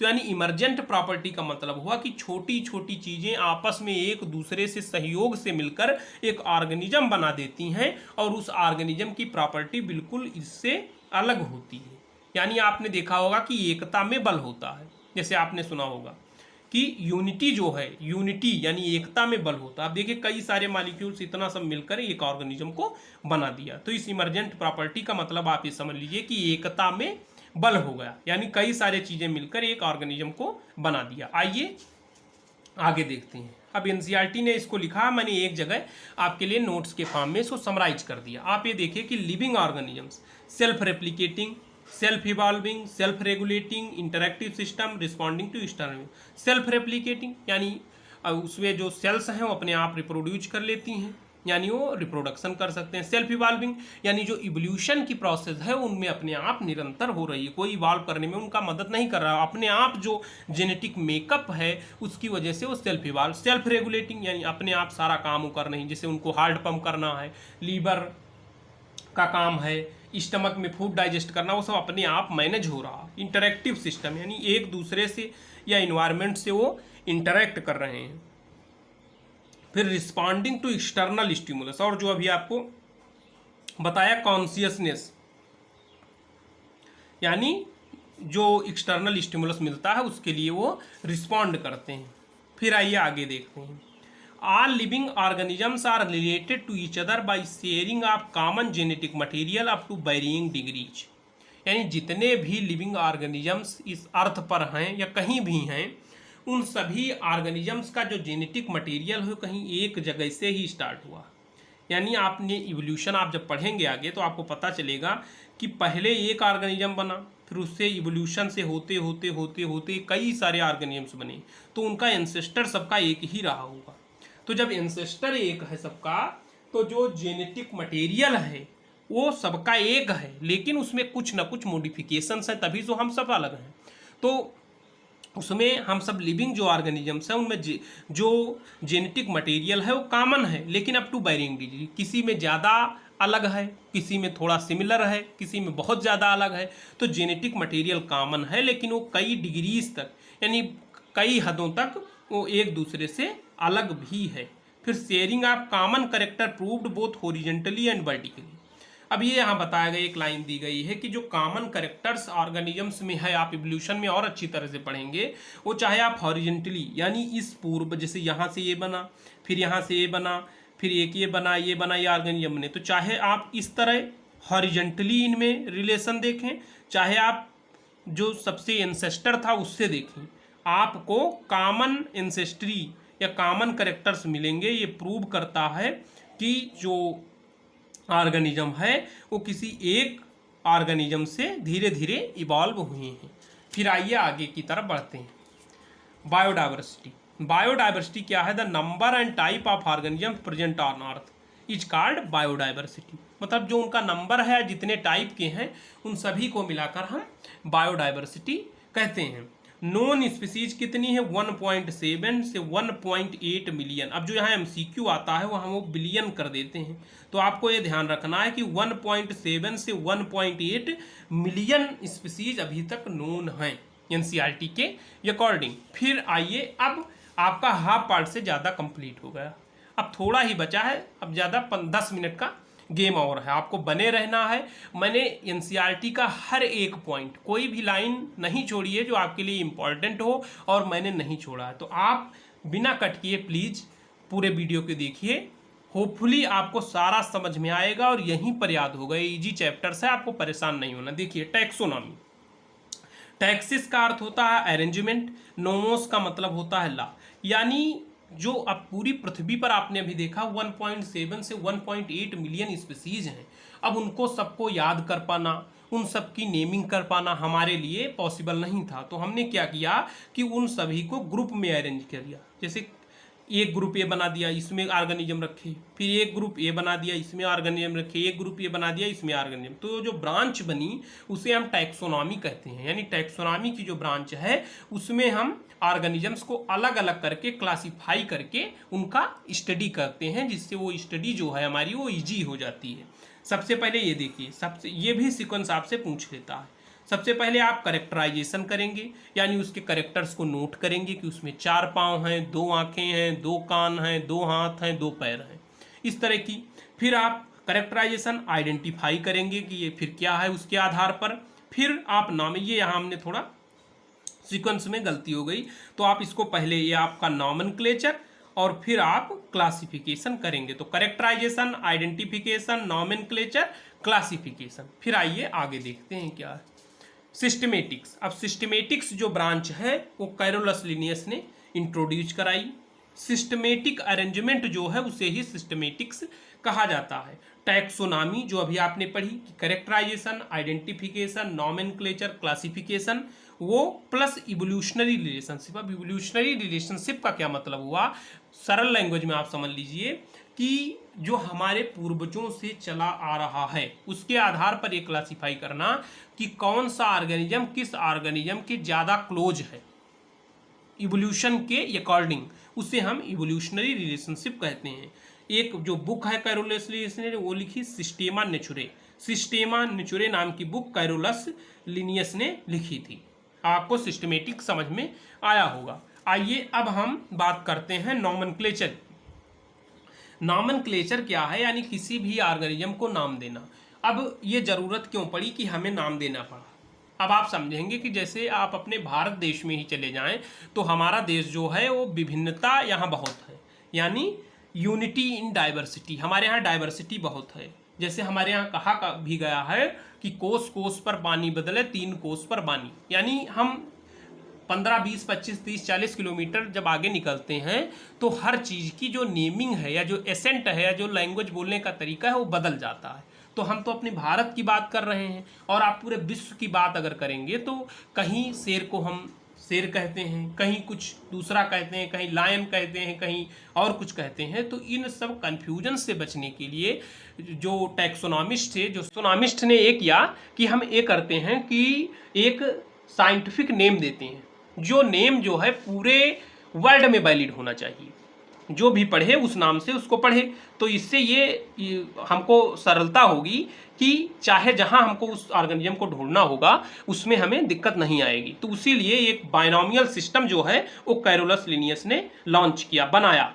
तो यानी इमरजेंट प्रॉपर्टी का मतलब हुआ कि छोटी छोटी चीजें आपस में एक दूसरे से सहयोग से मिलकर एक ऑर्गेनिज्म बना देती हैं, और उस ऑर्गेनिज्म की प्रॉपर्टी बिल्कुल इससे अलग होती है। यानी आपने देखा होगा कि एकता में बल होता है, जैसे आपने सुना होगा कि यूनिटी जो है, यूनिटी यानी एकता में बल होता है। आप देखिए कई सारे मॉलिक्यूल्स इतना सब मिलकर एक ऑर्गेनिज्म को बना दिया। तो इस इमरजेंट प्रॉपर्टी का मतलब आप ये समझ लीजिए कि एकता में बल हो गया, यानी कई सारे चीजें मिलकर एक ऑर्गेनिज्म को बना दिया। आइए आगे देखते हैं। अब एनसीईआरटी ने इसको लिखा, मैंने एक जगह आपके लिए नोट्स के फॉर्म में इसको समराइज कर दिया। आप ये देखिए कि living organisms self replicating, self evolving, self regulating, interactive system, responding to external. Self replicating यानी उसमें जो सेल्स हैं वो अपने आप रिप्रोड्यूस कर लेती हैं, यानी वो रिप्रोडक्शन कर सकते हैं। सेल्फ इवॉल्विंग यानी जो इवोल्यूशन की प्रोसेस है उनमें अपने आप निरंतर हो रही है, कोई इवॉल्व करने में उनका मदद नहीं कर रहा, अपने आप जो जेनेटिक मेकअप है उसकी वजह से वो सेल्फ इवॉल्व। सेल्फ रेगुलेटिंग यानी अपने आप सारा काम कर रही, जैसे उनको हार्ट पंप करना है, लीवर का काम है, स्टमक में फूड डाइजेस्ट करना, वो सब अपने आप मैनेज हो रहा। इंटरैक्टिव सिस्टम यानी एक दूसरे से या इन्वायरमेंट से वो इंटरैक्ट कर रहे हैं। फिर रिस्पॉन्डिंग टू एक्सटर्नल स्टिमुलस, और जो अभी आपको बताया कॉन्शियसनेस, यानी जो एक्सटर्नल स्टिमुलस मिलता है उसके लिए वो रिस्पॉन्ड करते हैं। फिर आइए आगे देखते हैं। All living organisms are related to each other by sharing of common genetic material up to varying degrees. यानी जितने भी लिविंग ऑर्गेनिजम्स इस अर्थ पर हैं या कहीं भी हैं, उन सभी ऑर्गेनिजम्स का जो जेनेटिक मटेरियल हो कहीं एक जगह से ही स्टार्ट हुआ। यानी आपने इवोल्यूशन आप जब पढ़ेंगे आगे तो आपको पता चलेगा कि पहले एक ऑर्गेनिज्म बना, फिर उससे इवोल्यूशन से होते होते होते होते कई सारे ऑर्गेनिजम्स बने, तो उनका एंसेस्टर सबका एक ही रहा होगा। तो जब एंसेस्टर एक है सबका, तो जो जेनेटिक मटेरियल है वो सबका एक है, लेकिन उसमें कुछ ना कुछ मॉडिफिकेशंस हैं, तभी तो हम सब अलग हैं। तो उसमें हम सब लिविंग जो ऑर्गेनिजम्स हैं उनमें जो जेनेटिक मटेरियल है वो कॉमन है, लेकिन अप टू वेरिइंग डिग्री, किसी में ज़्यादा अलग है, किसी में थोड़ा सिमिलर है, किसी में बहुत ज़्यादा अलग है। तो जेनेटिक मटेरियल कॉमन है, लेकिन वो कई डिग्रीज तक यानी कई हदों तक वो एक दूसरे से अलग भी है। फिर sharing of common character proved both horizontally and vertically. अब ये यहाँ बताया गया, एक लाइन दी गई है कि जो कॉमन कैरेक्टर्स ऑर्गेनिजम्स में है, आप इवोल्यूशन में और अच्छी तरह से पढ़ेंगे, वो चाहे आप हॉरिजॉन्टली यानी इस पूर्व, जैसे यहाँ से ये बना, फिर यहाँ से ये बना, फिर एक ये बना, ये ऑर्गेनिज्म ने, तो चाहे आप इस तरह हॉरिजॉन्टली इनमें रिलेशन देखें, चाहे आप जो सबसे एंसेस्टर था उससे देखें, आपको कॉमन एंसेस्ट्री या कॉमन कैरेक्टर्स मिलेंगे। ये प्रूव करता है कि जो ऑर्गेनिज्म है वो किसी एक ऑर्गेनिज्म से धीरे धीरे इवॉल्व हुए हैं। फिर आइए आगे की तरफ बढ़ते हैं। बायोडाइवर्सिटी। बायोडाइवर्सिटी क्या है? The number and type of organism present on earth is called biodiversity. मतलब जो उनका नंबर है, जितने टाइप के हैं, उन सभी को मिलाकर हम बायोडाइवर्सिटी कहते हैं। नोन स्पीसीज कितनी है? 1.7 से 1.8 मिलियन। अब जो यहाँ MCQ आता है वो हम वो बिलियन कर देते हैं, तो आपको ये ध्यान रखना है कि 1.7 से 1.8 मिलियन स्पीसीज अभी तक नोन हैं NCERT के अकॉर्डिंग। फिर आइए, अब आपका हाफ पार्ट से ज़्यादा कंप्लीट हो गया, अब थोड़ा ही बचा है, अब ज़्यादा 10 मिनट का गेम और है, आपको बने रहना है। मैंने NCERT का हर एक पॉइंट, कोई भी लाइन नहीं छोड़ी है जो आपके लिए इम्पॉर्टेंट हो, और मैंने नहीं छोड़ा है। तो आप बिना कट किए प्लीज़ पूरे वीडियो को देखिए, होपफुली आपको सारा समझ में आएगा और यहीं पर याद होगा। इजी चैप्टर्स है, आपको परेशान नहीं होना। देखिए, टैक्सोनॉमी। टैक्सिस का अर्थ होता है अरेंजमेंट, नोमोस का मतलब होता है ला, यानी जो अब पूरी पृथ्वी पर आपने अभी देखा 1.7 से 1.8 मिलियन स्पीसीज हैं। अब उनको सबको याद कर पाना, उन सब की नेमिंग कर पाना हमारे लिए पॉसिबल नहीं था, तो हमने क्या किया कि उन सभी को ग्रुप में अरेंज कर दिया। जैसे एक ग्रुप ए बना दिया, इसमें ऑर्गेनिज्म रखे, फिर एक ग्रुप ए बना दिया, इसमें ऑर्गेनिज्म रखे, एक ग्रुप ए बना दिया, इसमें ऑर्गेनिज्म। तो जो ब्रांच बनी उसे हम टैक्सोनॉमी कहते हैं, यानी टैक्सोनॉमी की जो ब्रांच है उसमें हम ऑर्गेनिजम्स को अलग अलग करके क्लासिफाई करके उनका स्टडी करते हैं, जिससे वो स्टडी जो है हमारी वो ईजी हो जाती है। सबसे पहले ये देखिए, सबसे ये भी सीक्वेंस आपसे पूछ लेता है। सबसे पहले आप करेक्टराइजेशन करेंगे, यानी उसके करेक्टर्स को नोट करेंगे कि उसमें 4 पाँव हैं, 2 आँखें हैं, 2 कान हैं, 2 हाथ हैं, 2 पैर हैं, इस तरह की। फिर आप करेक्टराइजेशन आइडेंटिफाई करेंगे कि ये फिर क्या है, उसके आधार पर फिर आप नाम, ये यहाँ हमने थोड़ा सीक्वेंस में गलती हो गई, तो आप इसको पहले ये आपका नॉमेनक्लेचर और फिर आप क्लासिफिकेशन करेंगे। तो करेक्टराइजेशन, आइडेंटिफिकेशन, नॉमेनक्लेचर, क्लासिफिकेशन। फिर आइए आगे देखते हैं क्या है सिस्टमेटिक्स। अब सिस्टमेटिक्स जो ब्रांच है वो कैरोलस लिनियस ने इंट्रोड्यूस कराई। सिस्टमेटिक अरेंजमेंट जो है उसे ही सिस्टमेटिक्स कहा जाता है। टैक्सोनॉमी जो अभी आपने पढ़ी कि करेक्टराइजेशन, आइडेंटिफिकेशन, नॉमेनक्लेचर, क्लासिफिकेशन, वो प्लस इवोल्यूशनरी रिलेशनशिप। अब इवोल्यूशनरी रिलेशनशिप का क्या मतलब हुआ, सरल लैंग्वेज में आप समझ लीजिए कि जो हमारे पूर्वजों से चला आ रहा है उसके आधार पर ये क्लासिफाई करना कि कौन सा ऑर्गेनिज्म किस ऑर्गेनिज्म के ज़्यादा क्लोज है इवोल्यूशन के अकॉर्डिंग, उसे हम इवोल्यूशनरी रिलेशनशिप कहते हैं। एक जो बुक है कैरोलस लिनियस ने वो लिखी, सिस्टेमा नेचुरे। सिस्टेमा नेचुरे नाम की बुक कैरोलस लिनियस ने लिखी थी। आपको सिस्टमेटिक समझ में आया होगा। आइए अब हम बात करते हैं नॉमेनक्लेचर। नॉमेनक्लेचर क्या है, यानी किसी भी ऑर्गेनिज्म को नाम देना। अब ये ज़रूरत क्यों पड़ी कि हमें नाम देना पड़ा, अब आप समझेंगे कि जैसे आप अपने भारत देश में ही चले जाएं तो हमारा देश जो है वो विभिन्नता यहाँ बहुत है, यानी यूनिटी इन डाइवर्सिटी। हमारे यहाँ डाइवर्सिटी बहुत है। जैसे हमारे यहाँ कहा भी गया है कि कोस कोस पर पानी बदले 3 कोस पर बानी, यानी हम 15, 20, 25, 30, 40 किलोमीटर जब आगे निकलते हैं तो हर चीज़ की जो नेमिंग है या जो एसेंट है या जो लैंग्वेज बोलने का तरीका है वो बदल जाता है। तो हम तो अपने भारत की बात कर रहे हैं और आप पूरे विश्व की बात अगर करेंगे तो कहीं शेर को हम शेर कहते हैं, कहीं कुछ दूसरा कहते हैं, कहीं लायन कहते हैं, कहीं और कुछ कहते हैं। तो इन सब कन्फ्यूजन से बचने के लिए जो टैक्सोनॉमिस्ट थे, जो टैक्सोनॉमिस्ट ने ये किया कि हम ये करते हैं कि एक साइंटिफिक नेम देते हैं, जो नेम जो है पूरे वर्ल्ड में वैलिड होना चाहिए, जो भी पढ़े उस नाम से उसको पढ़े। तो इससे ये हमको सरलता होगी कि चाहे जहां हमको उस ऑर्गेनिज्म को ढूंढना होगा उसमें हमें दिक्कत नहीं आएगी। तो इसीलिए एक बायनॉमियल सिस्टम जो है वो कैरोलस लिनियस ने लॉन्च किया, बनाया।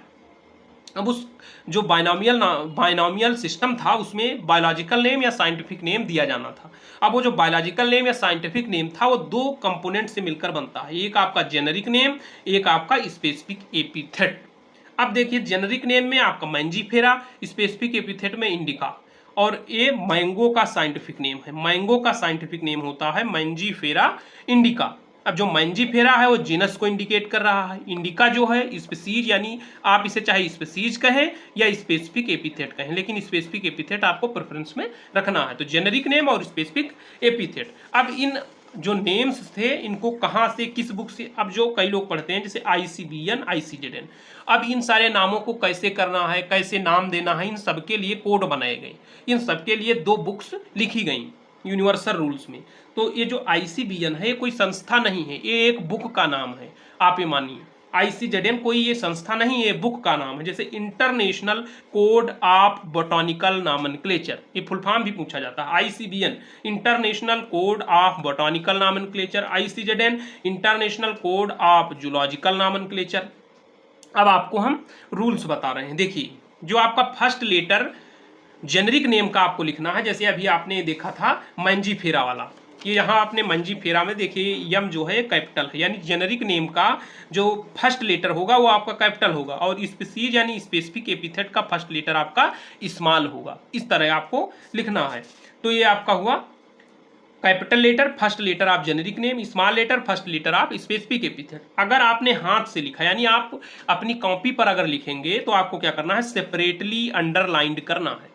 अब उस जो बायनॉमियल सिस्टम था उसमें बायोलॉजिकल नेम या साइंटिफिक नेम दिया जाना था। अब वो जो बायोलॉजिकल नेम या साइंटिफिक नेम था वो 2 कंपोनेंट से मिलकर बनता है, एक आपका जेनेरिक नेम, एक आपका स्पेसिफिक एपिथेट। अब देखिए जेनेरिक नेम में आपका मैंजीफेरा, स्पेसिफिक एपिथेट में इंडिका, और ये मैंगो का साइंटिफिक नेम है। मैंगो का साइंटिफिक नेम होता है मैंजीफेरा इंडिका। अब जो मैंजीफेरा है वो जीनस को इंडिकेट कर रहा है, इंडिका जो है स्पीसीज, यानी आप इसे चाहे स्पीसीज कहें या स्पेसिफिक एपिथेट कहें, लेकिन स्पेसिफिक एपिथेट आपको प्रेफरेंस में रखना है। तो जेनेरिक नेम और स्पेसिफिक एपिथेट। अब इन जो नेम्स थे इनको कहाँ से, किस बुक से, अब जो कई लोग पढ़ते हैं जैसे ICBN, ICZN, अब इन सारे नामों को कैसे करना है, कैसे नाम देना है, इन सबके लिए कोड बनाए गए। इन सबके लिए 2 बुक्स लिखी गई यूनिवर्सल रूल्स में। तो ये जो ICBN है ये कोई संस्था नहीं है, ये एक बुक का नाम है, आप ये मानिए। ICZN कोई ये संस्था नहीं है, ये बुक का नाम है। जैसे international code of botanical nomenclature, ये फुल फॉर्म भी पूछा जाता है। ICBN international code of botanical nomenclature, ICZN international code of zoological nomenclature. अब आपको हम रूल्स बता रहे हैं। देखिए जो आपका फर्स्ट लेटर जेनेरिक नेम का आपको लिखना है, जैसे अभी आपने देखा था मैंजीफेरा वाला, ये यहाँ आपने मैंजीफेरा में देखिए यम जो है कैपिटल है, यानी जेनेरिक नेम का जो फर्स्ट लेटर होगा वो आपका कैपिटल होगा, और स्पीसीज यानी स्पेसिफिक एपिथेट का फर्स्ट लेटर आपका स्मॉल होगा। इस तरह आपको लिखना है। तो ये आपका हुआ capital letter first letter of generic name, small letter first letter of specific epithet. अगर आपने हाथ से लिखा, यानी आप अपनी कॉपी पर अगर लिखेंगे तो आपको क्या करना है, सेपरेटली अंडरलाइंड करना है।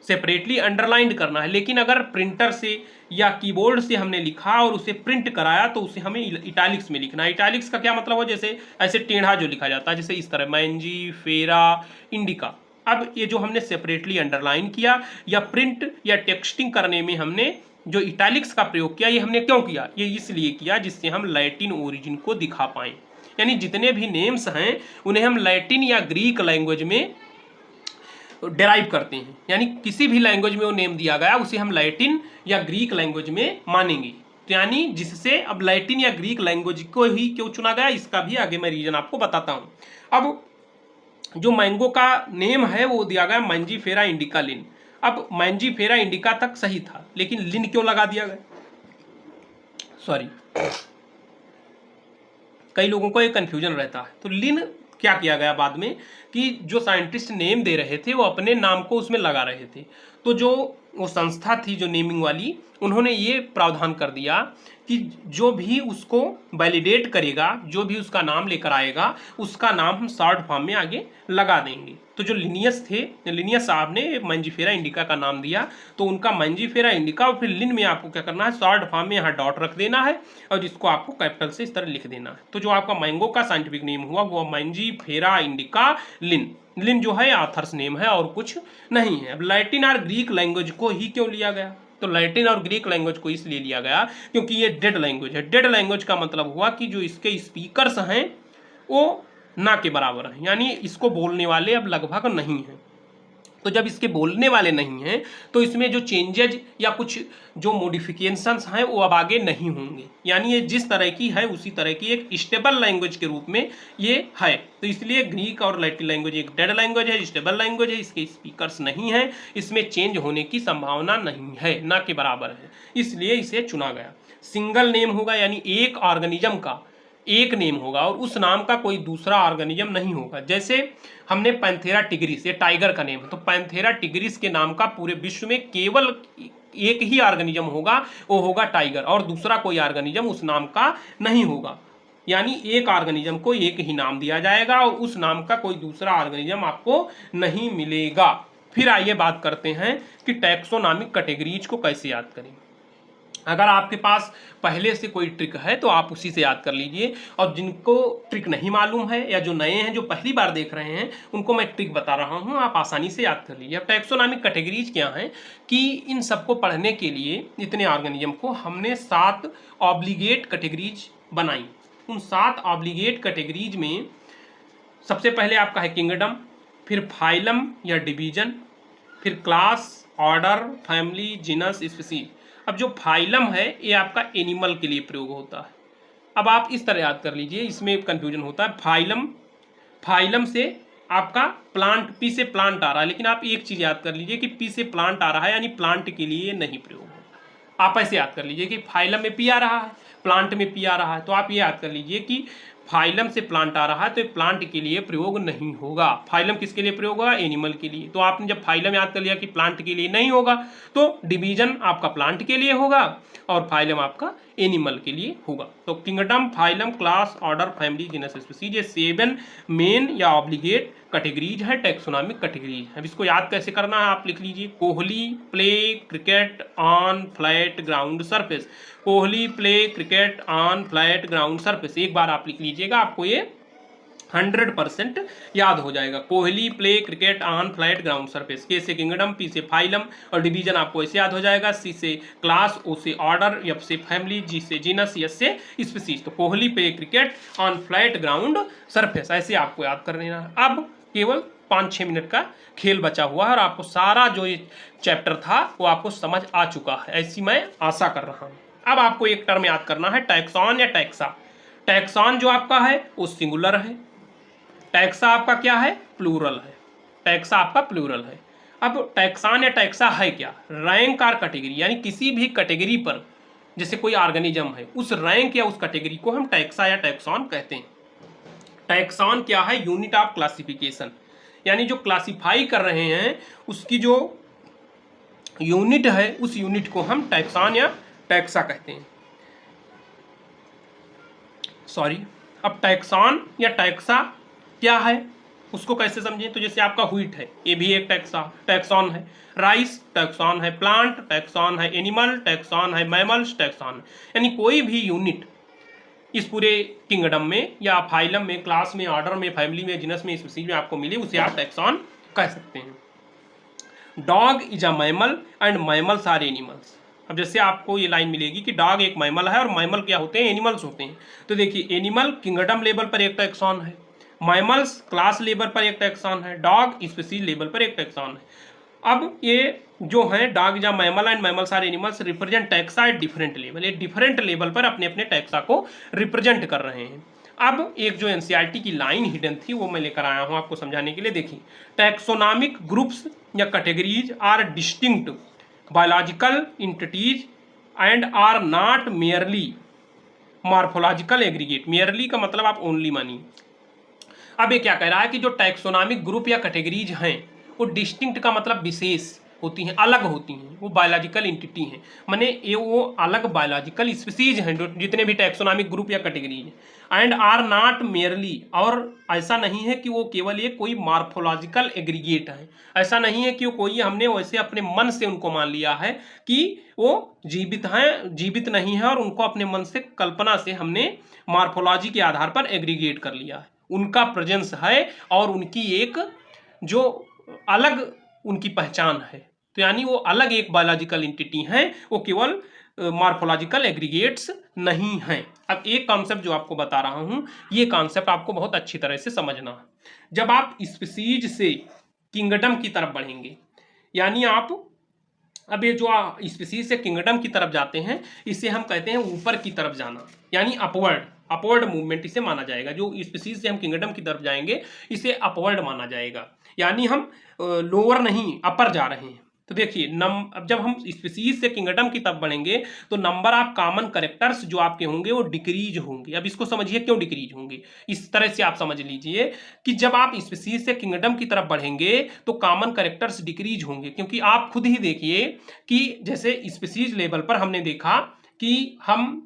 सेपरेटली अंडरलाइंड करना है। लेकिन अगर प्रिंटर से या कीबोर्ड से हमने लिखा और उसे प्रिंट कराया तो उसे हमें इटैलिक्स में लिखना है। इटैलिक्स का क्या मतलब हो, जैसे ऐसे टेढ़ा जो लिखा जाता है, जैसे इस तरह मैंजी फेरा इंडिका। अब ये जो हमने सेपरेटली अंडरलाइन किया या प्रिंट या टेक्सटिंग करने में हमने जो इटैलिक्स का प्रयोग किया, ये हमने क्यों किया, ये इसलिए किया जिससे हम लैटिन ओरिजिन को दिखा पाएं। यानी जितने भी नेम्स हैं उन्हें हम लैटिन या ग्रीक लैंग्वेज में डेराइव करते हैं। यानी किसी भी लैंग्वेज में वो नेम दिया गया उसे हम लैटिन या ग्रीक लैंग्वेज में मानेंगे। तो यानी जिससे अब लैटिन या ग्रीक लैंग्वेज को ही क्यों चुना गया, इसका भी आगे मैं रीजन आपको बताता हूँ। अब जो मैंगो का नेम है वो दिया गया मैंजीफेरा इंडिका लिन। अब मैंजीफेरा इंडिका तक सही था, लेकिन लिन क्यों लगा दिया गया, सॉरी, कई लोगों को ये कंफ्यूजन रहता है। तो लिन क्या किया गया बाद में कि जो साइंटिस्ट नेम दे रहे थे वो अपने नाम को उसमें लगा रहे थे। तो जो वो संस्था थी जो नेमिंग वाली, उन्होंने ये प्रावधान कर दिया कि जो भी उसको वैलिडेट करेगा, जो भी उसका नाम लेकर आएगा, उसका नाम हम शॉर्ट फॉर्म में आगे लगा देंगे। तो जो लिनियस थे, लिनियस साहब ने मैंजीफेरा इंडिका का नाम दिया, तो उनका मैंजीफेरा इंडिका और फिर लिन में आपको क्या करना है, शॉर्ट फॉर्म में यहाँ डॉट रख देना है और जिसको आपको कैपिटल से इस तरह लिख देना है। तो जो आपका मैंगो का साइंटिफिक नेम हुआ वो मैंजीफेरा इंडिका लिन। लिन जो है ऑथर्स नेम है और कुछ नहीं है। अब लैटिन और ग्रीक लैंग्वेज को ही क्यों लिया गया, तो लैटिन और ग्रीक लैंग्वेज को इसलिए लिया गया क्योंकि ये डेड लैंग्वेज है। डेड लैंग्वेज का मतलब हुआ कि जो इसके स्पीकर्स हैं वो ना के बराबर हैं, यानी इसको बोलने वाले अब लगभग नहीं हैं। तो जब इसके बोलने वाले नहीं हैं तो इसमें जो चेंजेज या कुछ जो मॉडिफिकेशंस हैं वो अब आगे नहीं होंगे। यानी ये जिस तरह की है उसी तरह की एक स्टेबल लैंग्वेज के रूप में ये है। तो इसलिए ग्रीक और लैटिन लैंग्वेज एक डेड लैंग्वेज है, स्टेबल लैंग्वेज है, इसके स्पीकर्स नहीं हैं, इसमें चेंज होने की संभावना नहीं है, ना के बराबर है, इसलिए इसे चुना गया। सिंगल नेम होगा, यानी एक ऑर्गेनिज्म का एक नेम होगा और उस नाम का कोई दूसरा ऑर्गेनिज्म नहीं होगा। जैसे हमने पैंथेरा टिग्रिस, ये टाइगर का नेम है, तो पैंथेरा टिग्रिस के नाम का पूरे विश्व में केवल एक ही ऑर्गेनिज्म होगा, वो होगा टाइगर, और दूसरा कोई ऑर्गेनिज्म उस नाम का नहीं होगा। यानी एक ऑर्गेनिज्म को एक ही नाम दिया जाएगा और उस नाम का कोई दूसरा ऑर्गेनिज्म आपको नहीं मिलेगा। फिर आइए बात करते हैं कि टैक्सोनॉमिक कैटेगरीज को कैसे याद करें। अगर आपके पास पहले से कोई ट्रिक है तो आप उसी से याद कर लीजिए, और जिनको ट्रिक नहीं मालूम है या जो नए हैं जो पहली बार देख रहे हैं उनको मैं ट्रिक बता रहा हूं, आप आसानी से याद कर लीजिए। अब टैक्सोनॉमिक कैटेगरीज क्या हैं कि इन सबको पढ़ने के लिए इतने ऑर्गेनिज्म को हमने 7 ऑब्लिगेट कैटेगरीज बनाई। उन 7 ऑब्लिगेट कैटेगरीज में सबसे पहले आपका है किंगडम, फिर फाइलम या डिवीजन, फिर class, order, family, genus, species. अब जो फाइलम है ये आपका एनिमल के लिए प्रयोग होता है। अब आप इस तरह याद कर लीजिए, इसमें कंफ्यूजन होता है। फाइलम से आपका प्लांट, पी से प्लांट आ रहा है, लेकिन आप एक चीज याद कर लीजिए कि पी से प्लांट आ रहा है यानी प्लांट के लिए नहीं प्रयोग हो। आप ऐसे याद कर लीजिए कि फाइलम में पी आ रहा है, प्लांट में पी आ रहा है, तो आप ये याद कर लीजिए कि फाइलम से प्लांट आ रहा है तो प्लांट के लिए प्रयोग नहीं होगा। फाइलम किसके लिए प्रयोग होगा, एनिमल के लिए। तो आपने जब फाइलम याद कर लिया कि प्लांट के लिए नहीं होगा, तो डिवीजन आपका प्लांट के लिए होगा और फाइलम आपका एनिमल के लिए होगा। तो kingdom, phylum, class, order, family, genus, species, ये 7 मेन या ऑब्लिगेट कैटेगरीज है, टैक्सोनॉमिक कैटेगरीज। अब इसको याद कैसे करना है आप लिख लीजिए। Kohli play cricket on flat ground surface. Kohli play cricket on flat ground surface, एक बार आप लिख लीजिएगा, आपको ये 100% याद हो जाएगा। Kohli play cricket on flat ground surface. के से किंगडम, पी से फाइलम और डिवीजन आपको ऐसे याद हो जाएगा। सी से क्लास, ओ से ऑर्डर, एफ से फैमिली, जी से जीनस, एस से स्पीसीज। तो Kohli play cricket on flat ground surface, ऐसे आपको याद कर लेना है। अब केवल 5-6 मिनट का खेल बचा हुआ है और आपको सारा जो ये चैप्टर था वो आपको समझ आ चुका है, ऐसी मैं आशा कर रहा हूँ। अब आपको एक टर्म याद करना है, टैक्सॉन या टैक्सा। टैक्सॉन जो आपका है वो सिंगुलर है, टैक्सा आपका क्या है, प्लूरल है। टैक्सा आपका प्लूरल है। अब टैक्सॉन या टैक्सा है क्या, रैंक और कैटेगरी, यानी किसी भी कैटेगरी पर जैसे कोई ऑर्गेनिज्म है उस रैंक या उस कैटेगरी को हम टैक्सा या टैक्सॉन कहते हैं। टैक्सॉन क्या है, यूनिट ऑफ क्लासिफिकेशन, यानी जो क्लासिफाई कर रहे हैं उसकी जो यूनिट है उस यूनिट को हम टैक्सॉन या टैक्सा कहते हैं। सॉरी, अब टैक्सॉन या टैक्सा क्या है, उसको कैसे समझें? तो जैसे आपका व्हीट है, ये भी एक टैक्सॉन है, राइस टैक्सॉन है, प्लांट टैक्सॉन है, एनिमल टैक्सॉन है, मैमल्स टैक्सॉन है। यानी कोई भी यूनिट इस पूरे किंगडम में या फाइलम में, क्लास में, ऑर्डर में, फैमिली में, जीनस में, स्पीशीज में आपको मिले, उसे आप टैक्सॉन कह सकते हैं। Dog is a mammal and mammals are animals. अब जैसे आपको ये लाइन मिलेगी कि डॉग एक मैमल है और मैमल क्या होते हैं? एनिमल्स होते हैं। तो देखिए, एनिमल किंगडम लेवल पर एक टैक्सॉन है, मैमल्स क्लास लेवल पर एक टैक्सॉन है, डॉग स्पीशीज लेवल पर एक टैक्सॉन है। अब ये जो है डॉग या mammal and mammals are animals represent taxa at different level, ये डिफरेंट लेवल पर अपने अपने टैक्सा को रिप्रेजेंट कर रहे हैं। अब एक जो एनसीईआरटी की लाइन हिडन थी वो मैं लेकर आया हूं आपको समझाने के लिए। देखिए, टैक्सोनॉमिक ग्रुप्स या categories are distinct biological entities and are not merely morphological aggregate. Merely का मतलब आप ओनली मानिए। अब ये क्या कह रहा है कि जो टैक्सोनॉमिक ग्रुप या कैटेगरीज हैं वो डिस्टिंक्ट का मतलब विशेष होती हैं, अलग होती हैं, वो बायोलॉजिकल एंटिटी हैं, माने ये वो अलग बायोलॉजिकल स्पीसीज हैं जो जितने भी टैक्सोनॉमिक ग्रुप या categories, and are not merely, और ऐसा नहीं है कि वो केवल एक कोई मॉर्फोलॉजिकल एग्रीगेट है, ऐसा नहीं है कि वो कोई हमने वैसे अपने मन से उनको मान लिया है कि वो जीवित हैं, जीवित नहीं है और उनको अपने मन से कल्पना से हमने मॉर्फोलॉजी के आधार पर एग्रीगेट कर लिया है। उनका प्रेजेंस है और उनकी एक जो अलग उनकी पहचान है। तो यानी वो अलग एक बायोलॉजिकल एंटिटी हैं, वो केवल मॉर्फोलॉजिकल एग्रीगेट्स नहीं हैं। अब एक कॉन्सेप्ट जो आपको बता रहा हूं, ये कॉन्सेप्ट आपको बहुत अच्छी तरह से समझना है। जब आप स्पीसीज से किंगडम की तरफ बढ़ेंगे, यानी आप अब ये जो स्पीसीज से किंगडम की तरफ जाते हैं, इसे हम कहते हैं ऊपर की तरफ जाना, यानी अपवर्ड मूवमेंट इसे माना जाएगा। जो स्पीसीज से हम किंगडम की तरफ जाएंगे इसे अपवर्ड माना जाएगा, यानी हम लोअर नहीं अपर जा रहे हैं। तो देखिए, अब जब हम स्पीसीज से किंगडम की तरफ बढ़ेंगे तो नंबर ऑफ कॉमन करेक्टर्स जो आपके होंगे वो डिक्रीज होंगे। अब इसको समझिए क्यों डिक्रीज होंगे, इस तरह से आप समझ लीजिए कि जब आप स्पीसीज से किंगडम की तरफ बढ़ेंगे तो कॉमन करेक्टर्स डिक्रीज होंगे, क्योंकि आप खुद ही देखिए कि जैसे स्पीसीज लेवल पर हमने देखा कि हम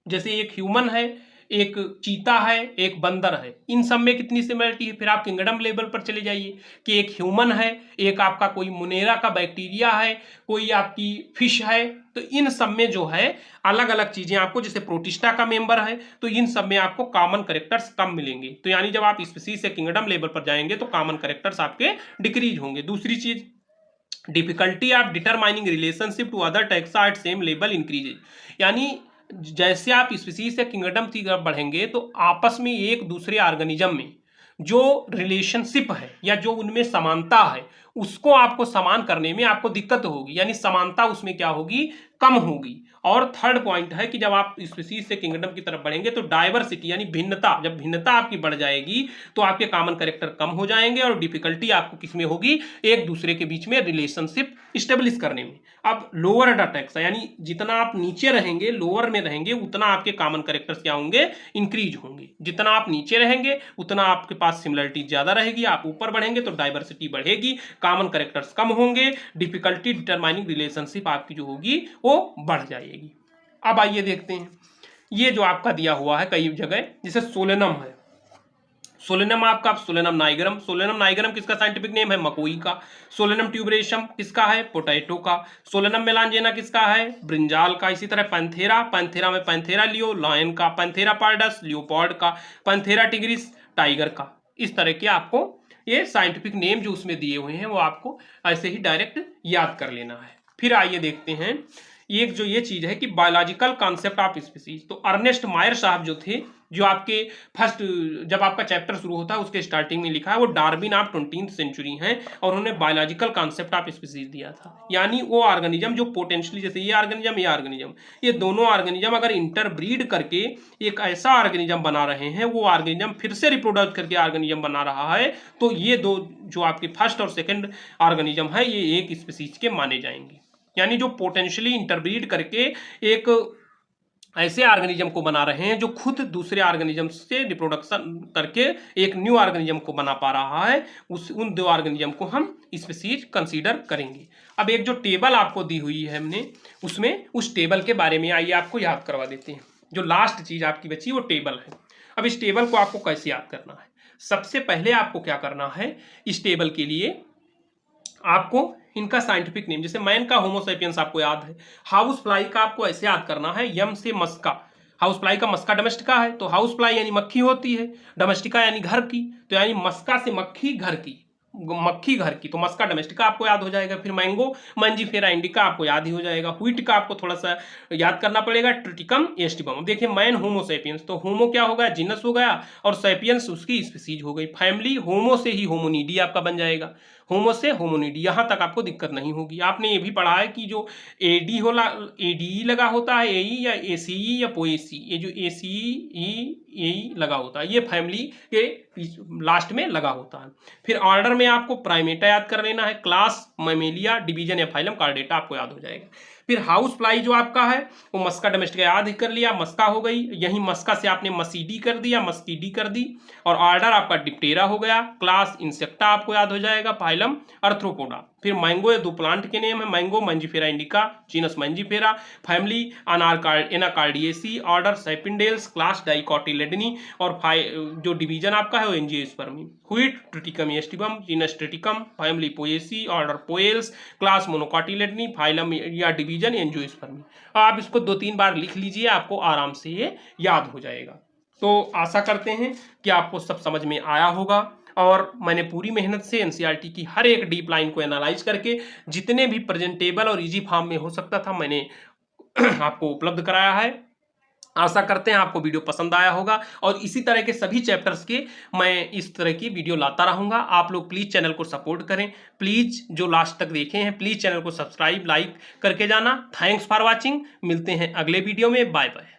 जैसे एक ह्यूमन है, एक चीता है, एक बंदर है, इन सब में कितनी सिमिलरिटी है। फिर आप किंगडम लेवल पर चले जाइए कि एक ह्यूमन है, एक आपका कोई मुनेरा का बैक्टीरिया है, कोई आपकी फिश है, तो इन सब में जो है अलग अलग चीजें आपको, जैसे प्रोटिस्टा का मेंबर है, तो इन सब में आपको कॉमन करेक्टर्स कम मिलेंगे। तो यानी जब आप स्पीसीज से किंगडम लेवल पर जाएंगे तो कॉमन करेक्टर्स आपके डिक्रीज होंगे। दूसरी चीज, difficulty of determining relationship to other taxa at same level increases, यानी जैसे आप स्पीसीज से किंगडम की तरफ बढ़ेंगे तो आपस में एक दूसरे ऑर्गेनिज्म में जो रिलेशनशिप है या जो उनमें समानता है उसको आपको समान करने में आपको दिक्कत होगी, यानी समानता उसमें क्या होगी, कम होगी। और थर्ड पॉइंट है कि जब आप स्पीसीज से किंगडम की तरफ बढ़ेंगे तो डाइवर्सिटी यानी भिन्नता, जब भिन्नता आपकी बढ़ जाएगी तो आपके कॉमन कैरेक्टर कम हो जाएंगे और डिफिकल्टी आपको किसमें होगी, एक दूसरे के बीच में रिलेशनशिप स्टेब्लिश करने में। अब लोअर टैक्सा यानी जितना आप नीचे रहेंगे, लोअर में रहेंगे, उतना आपके कॉमन कैरेक्टर्स क्या होंगे, इंक्रीज होंगे। जितना आप नीचे रहेंगे उतना आपके पास सिमिलरिटी ज्यादा रहेगी, आप ऊपर बढ़ेंगे तो डाइवर्सिटी बढ़ेगी, कॉमन कैरेक्टर्स कम होंगे, डिफिकल्टी डिटरमाइनिंग रिलेशनशिप आपकी जो होगी वो बढ़ जाएगी। अब आइए देखते हैं, ये जो आपका दिया हुआ है कई जगह, जैसे सोलेनम है, सोलेनम आपका सोलेनम नाइगरम, सोलेनम नाइगरम किसका साइंटिफिक नेम है, मकोई का। सोलेनम ट्यूबरेशम किसका है, पोटैटो का। सोलेनम मेलांजेना किसका है, ब्रिंजाल का। इसी तरह पैंथेरा, पैंथेरा में पैंथेरा लियो लायन का, पैंथेरा पार्डस लियोपॉर्ड का, पैंथेरा टिग्रिस टाइगर का। इस तरह के आपको ये साइंटिफिक नेम जो उसमें दिए हुए हैं वो आपको ऐसे ही डायरेक्ट याद कर लेना है। फिर आइए देखते हैं एक जो ये चीज है कि बायोलॉजिकल कॉन्सेप्ट ऑफ स्पीसीज। तो अर्नेस्ट मायर साहब जो थे, जो आपके फर्स्ट जब आपका चैप्टर शुरू होता है उसके स्टार्टिंग में लिखा है, वो डार्विन ऑफ 20th सेंचुरी हैं और उन्होंने बायोलॉजिकल कॉन्सेप्ट ऑफ स्पीसीज दिया था। यानी वो ऑर्गेनिज्म जो पोटेंशियली, जैसे ये ऑर्गेनिज्म, ये दोनों ऑर्गेनिज्म अगर इंटरब्रीड करके एक ऐसा ऑर्गेनिज्म बना रहे हैं, वो ऑर्गेनिज्म फिर से रिप्रोड्यूस करके ऑर्गेनिज्म बना रहा है, तो ये दो जो आपके फर्स्ट और सेकेंड ऑर्गेनिज्म है ये एक स्पीसीज के माने जाएंगे। यानी जो पोटेंशियली इंटरब्रीड करके एक ऐसे ऑर्गेनिज्म को बना रहे हैं जो खुद दूसरे ऑर्गेनिज्म से रिप्रोडक्शन करके एक न्यू ऑर्गेनिज्म को बना पा रहा है, उन दो ऑर्गेनिज्म को हम स्पीसीज कंसीडर करेंगे। अब एक जो टेबल आपको दी हुई है हमने, उसमें उस टेबल के बारे में आइए आपको याद करवा देते हैं। जो लास्ट चीज आपकी बची वो टेबल है। अब इस टेबल को आपको कैसे याद करना है, सबसे पहले आपको क्या करना है, इस टेबल के लिए आपको इनका साइंटिफिक नेम, जैसे मैन का होमो सैपियंस आपको याद है, हाउस फ्लाई का आपको ऐसे याद करना है, यम से मस्का, हाउस फ्लाई का मस्का डोमेस्टिका है, तो हाउस फ्लाई यानी मक्खी होती है, डोमेस्टिका यानी घर की, तो यानी मस्का से मक्खी घर की, मक्खी घर की, तो मस्का डोमेस्टिका आपको याद हो जाएगा। फिर मैंगो मंजीफेरा इंडिका आपको याद ही हो जाएगा। व्हीट का आपको थोड़ा सा याद करना पड़ेगा, ट्रिटिकम एस्टिपम। देखिए मैन होमो सैपियंस, तो होमो क्या हो गया, जीनस हो गया, और सैपियंस उसकी स्पीसीज हो गई। फैमिली होमो से ही होमोनिडी आपका बन जाएगा, होमो से होमोनिडी, यहां तक आपको दिक्कत नहीं होगी। आपने ये भी पढ़ा है कि जो एडी होला, एडी लगा होता है, एई या एसीई या पोएसी, ये जो एसीई एई लगा होता है ये फैमिली के लास्ट में लगा होता है। फिर ऑर्डर में आपको प्राइमेटा याद कर लेना है, क्लास मैमेलिया, डिवीजन या फाइलम कार्डेटा आपको याद हो जाएगा। फिर हाउस फ्लाई जो आपका है वो मस्का डोमेस्टिका याद ही कर लिया, मस्का हो गई, यही मस्का से आपने मसीडी कर दिया, मस्कीडी कर दी, और ऑर्डर आपका डिप्टेरा हो गया, क्लास इंसेक्टा आपको याद हो जाएगा, फाइलम अर्थ्रोपोडा। फिर मैंगो, ये दो प्लांट के नेम है, mango Mangifera indica, genus Mangifera, family Anacardiaceae, order Sapindales, class Dicotyledonae, और जो डिवीजन आपका है वो Angiospermae. Wheat Triticum aestivum, genus Triticum, family Poaceae, order Poales, class Monocotyledonae, phylum या डिवीजन एंजियोस्पर्मी। आप इसको 2-3 बार लिख लीजिए, आपको आराम से ये याद हो जाएगा। तो आशा करते हैं कि आपको सब समझ में आया होगा, और मैंने पूरी मेहनत से एनसीईआरटी की हर एक डीप लाइन को एनालाइज करके जितने भी प्रेजेंटेबल और इजी फॉर्म में हो सकता था मैंने आपको उपलब्ध कराया है। आशा करते हैं आपको वीडियो पसंद आया होगा, और इसी तरह के सभी चैप्टर्स के मैं इस तरह की वीडियो लाता रहूंगा। आप लोग प्लीज़ चैनल को सपोर्ट करें, प्लीज़ जो लास्ट तक देखे हैं प्लीज़ चैनल को सब्सक्राइब लाइक करके जाना। थैंक्स फॉर वॉचिंग, मिलते हैं अगले वीडियो में, बाय बाय।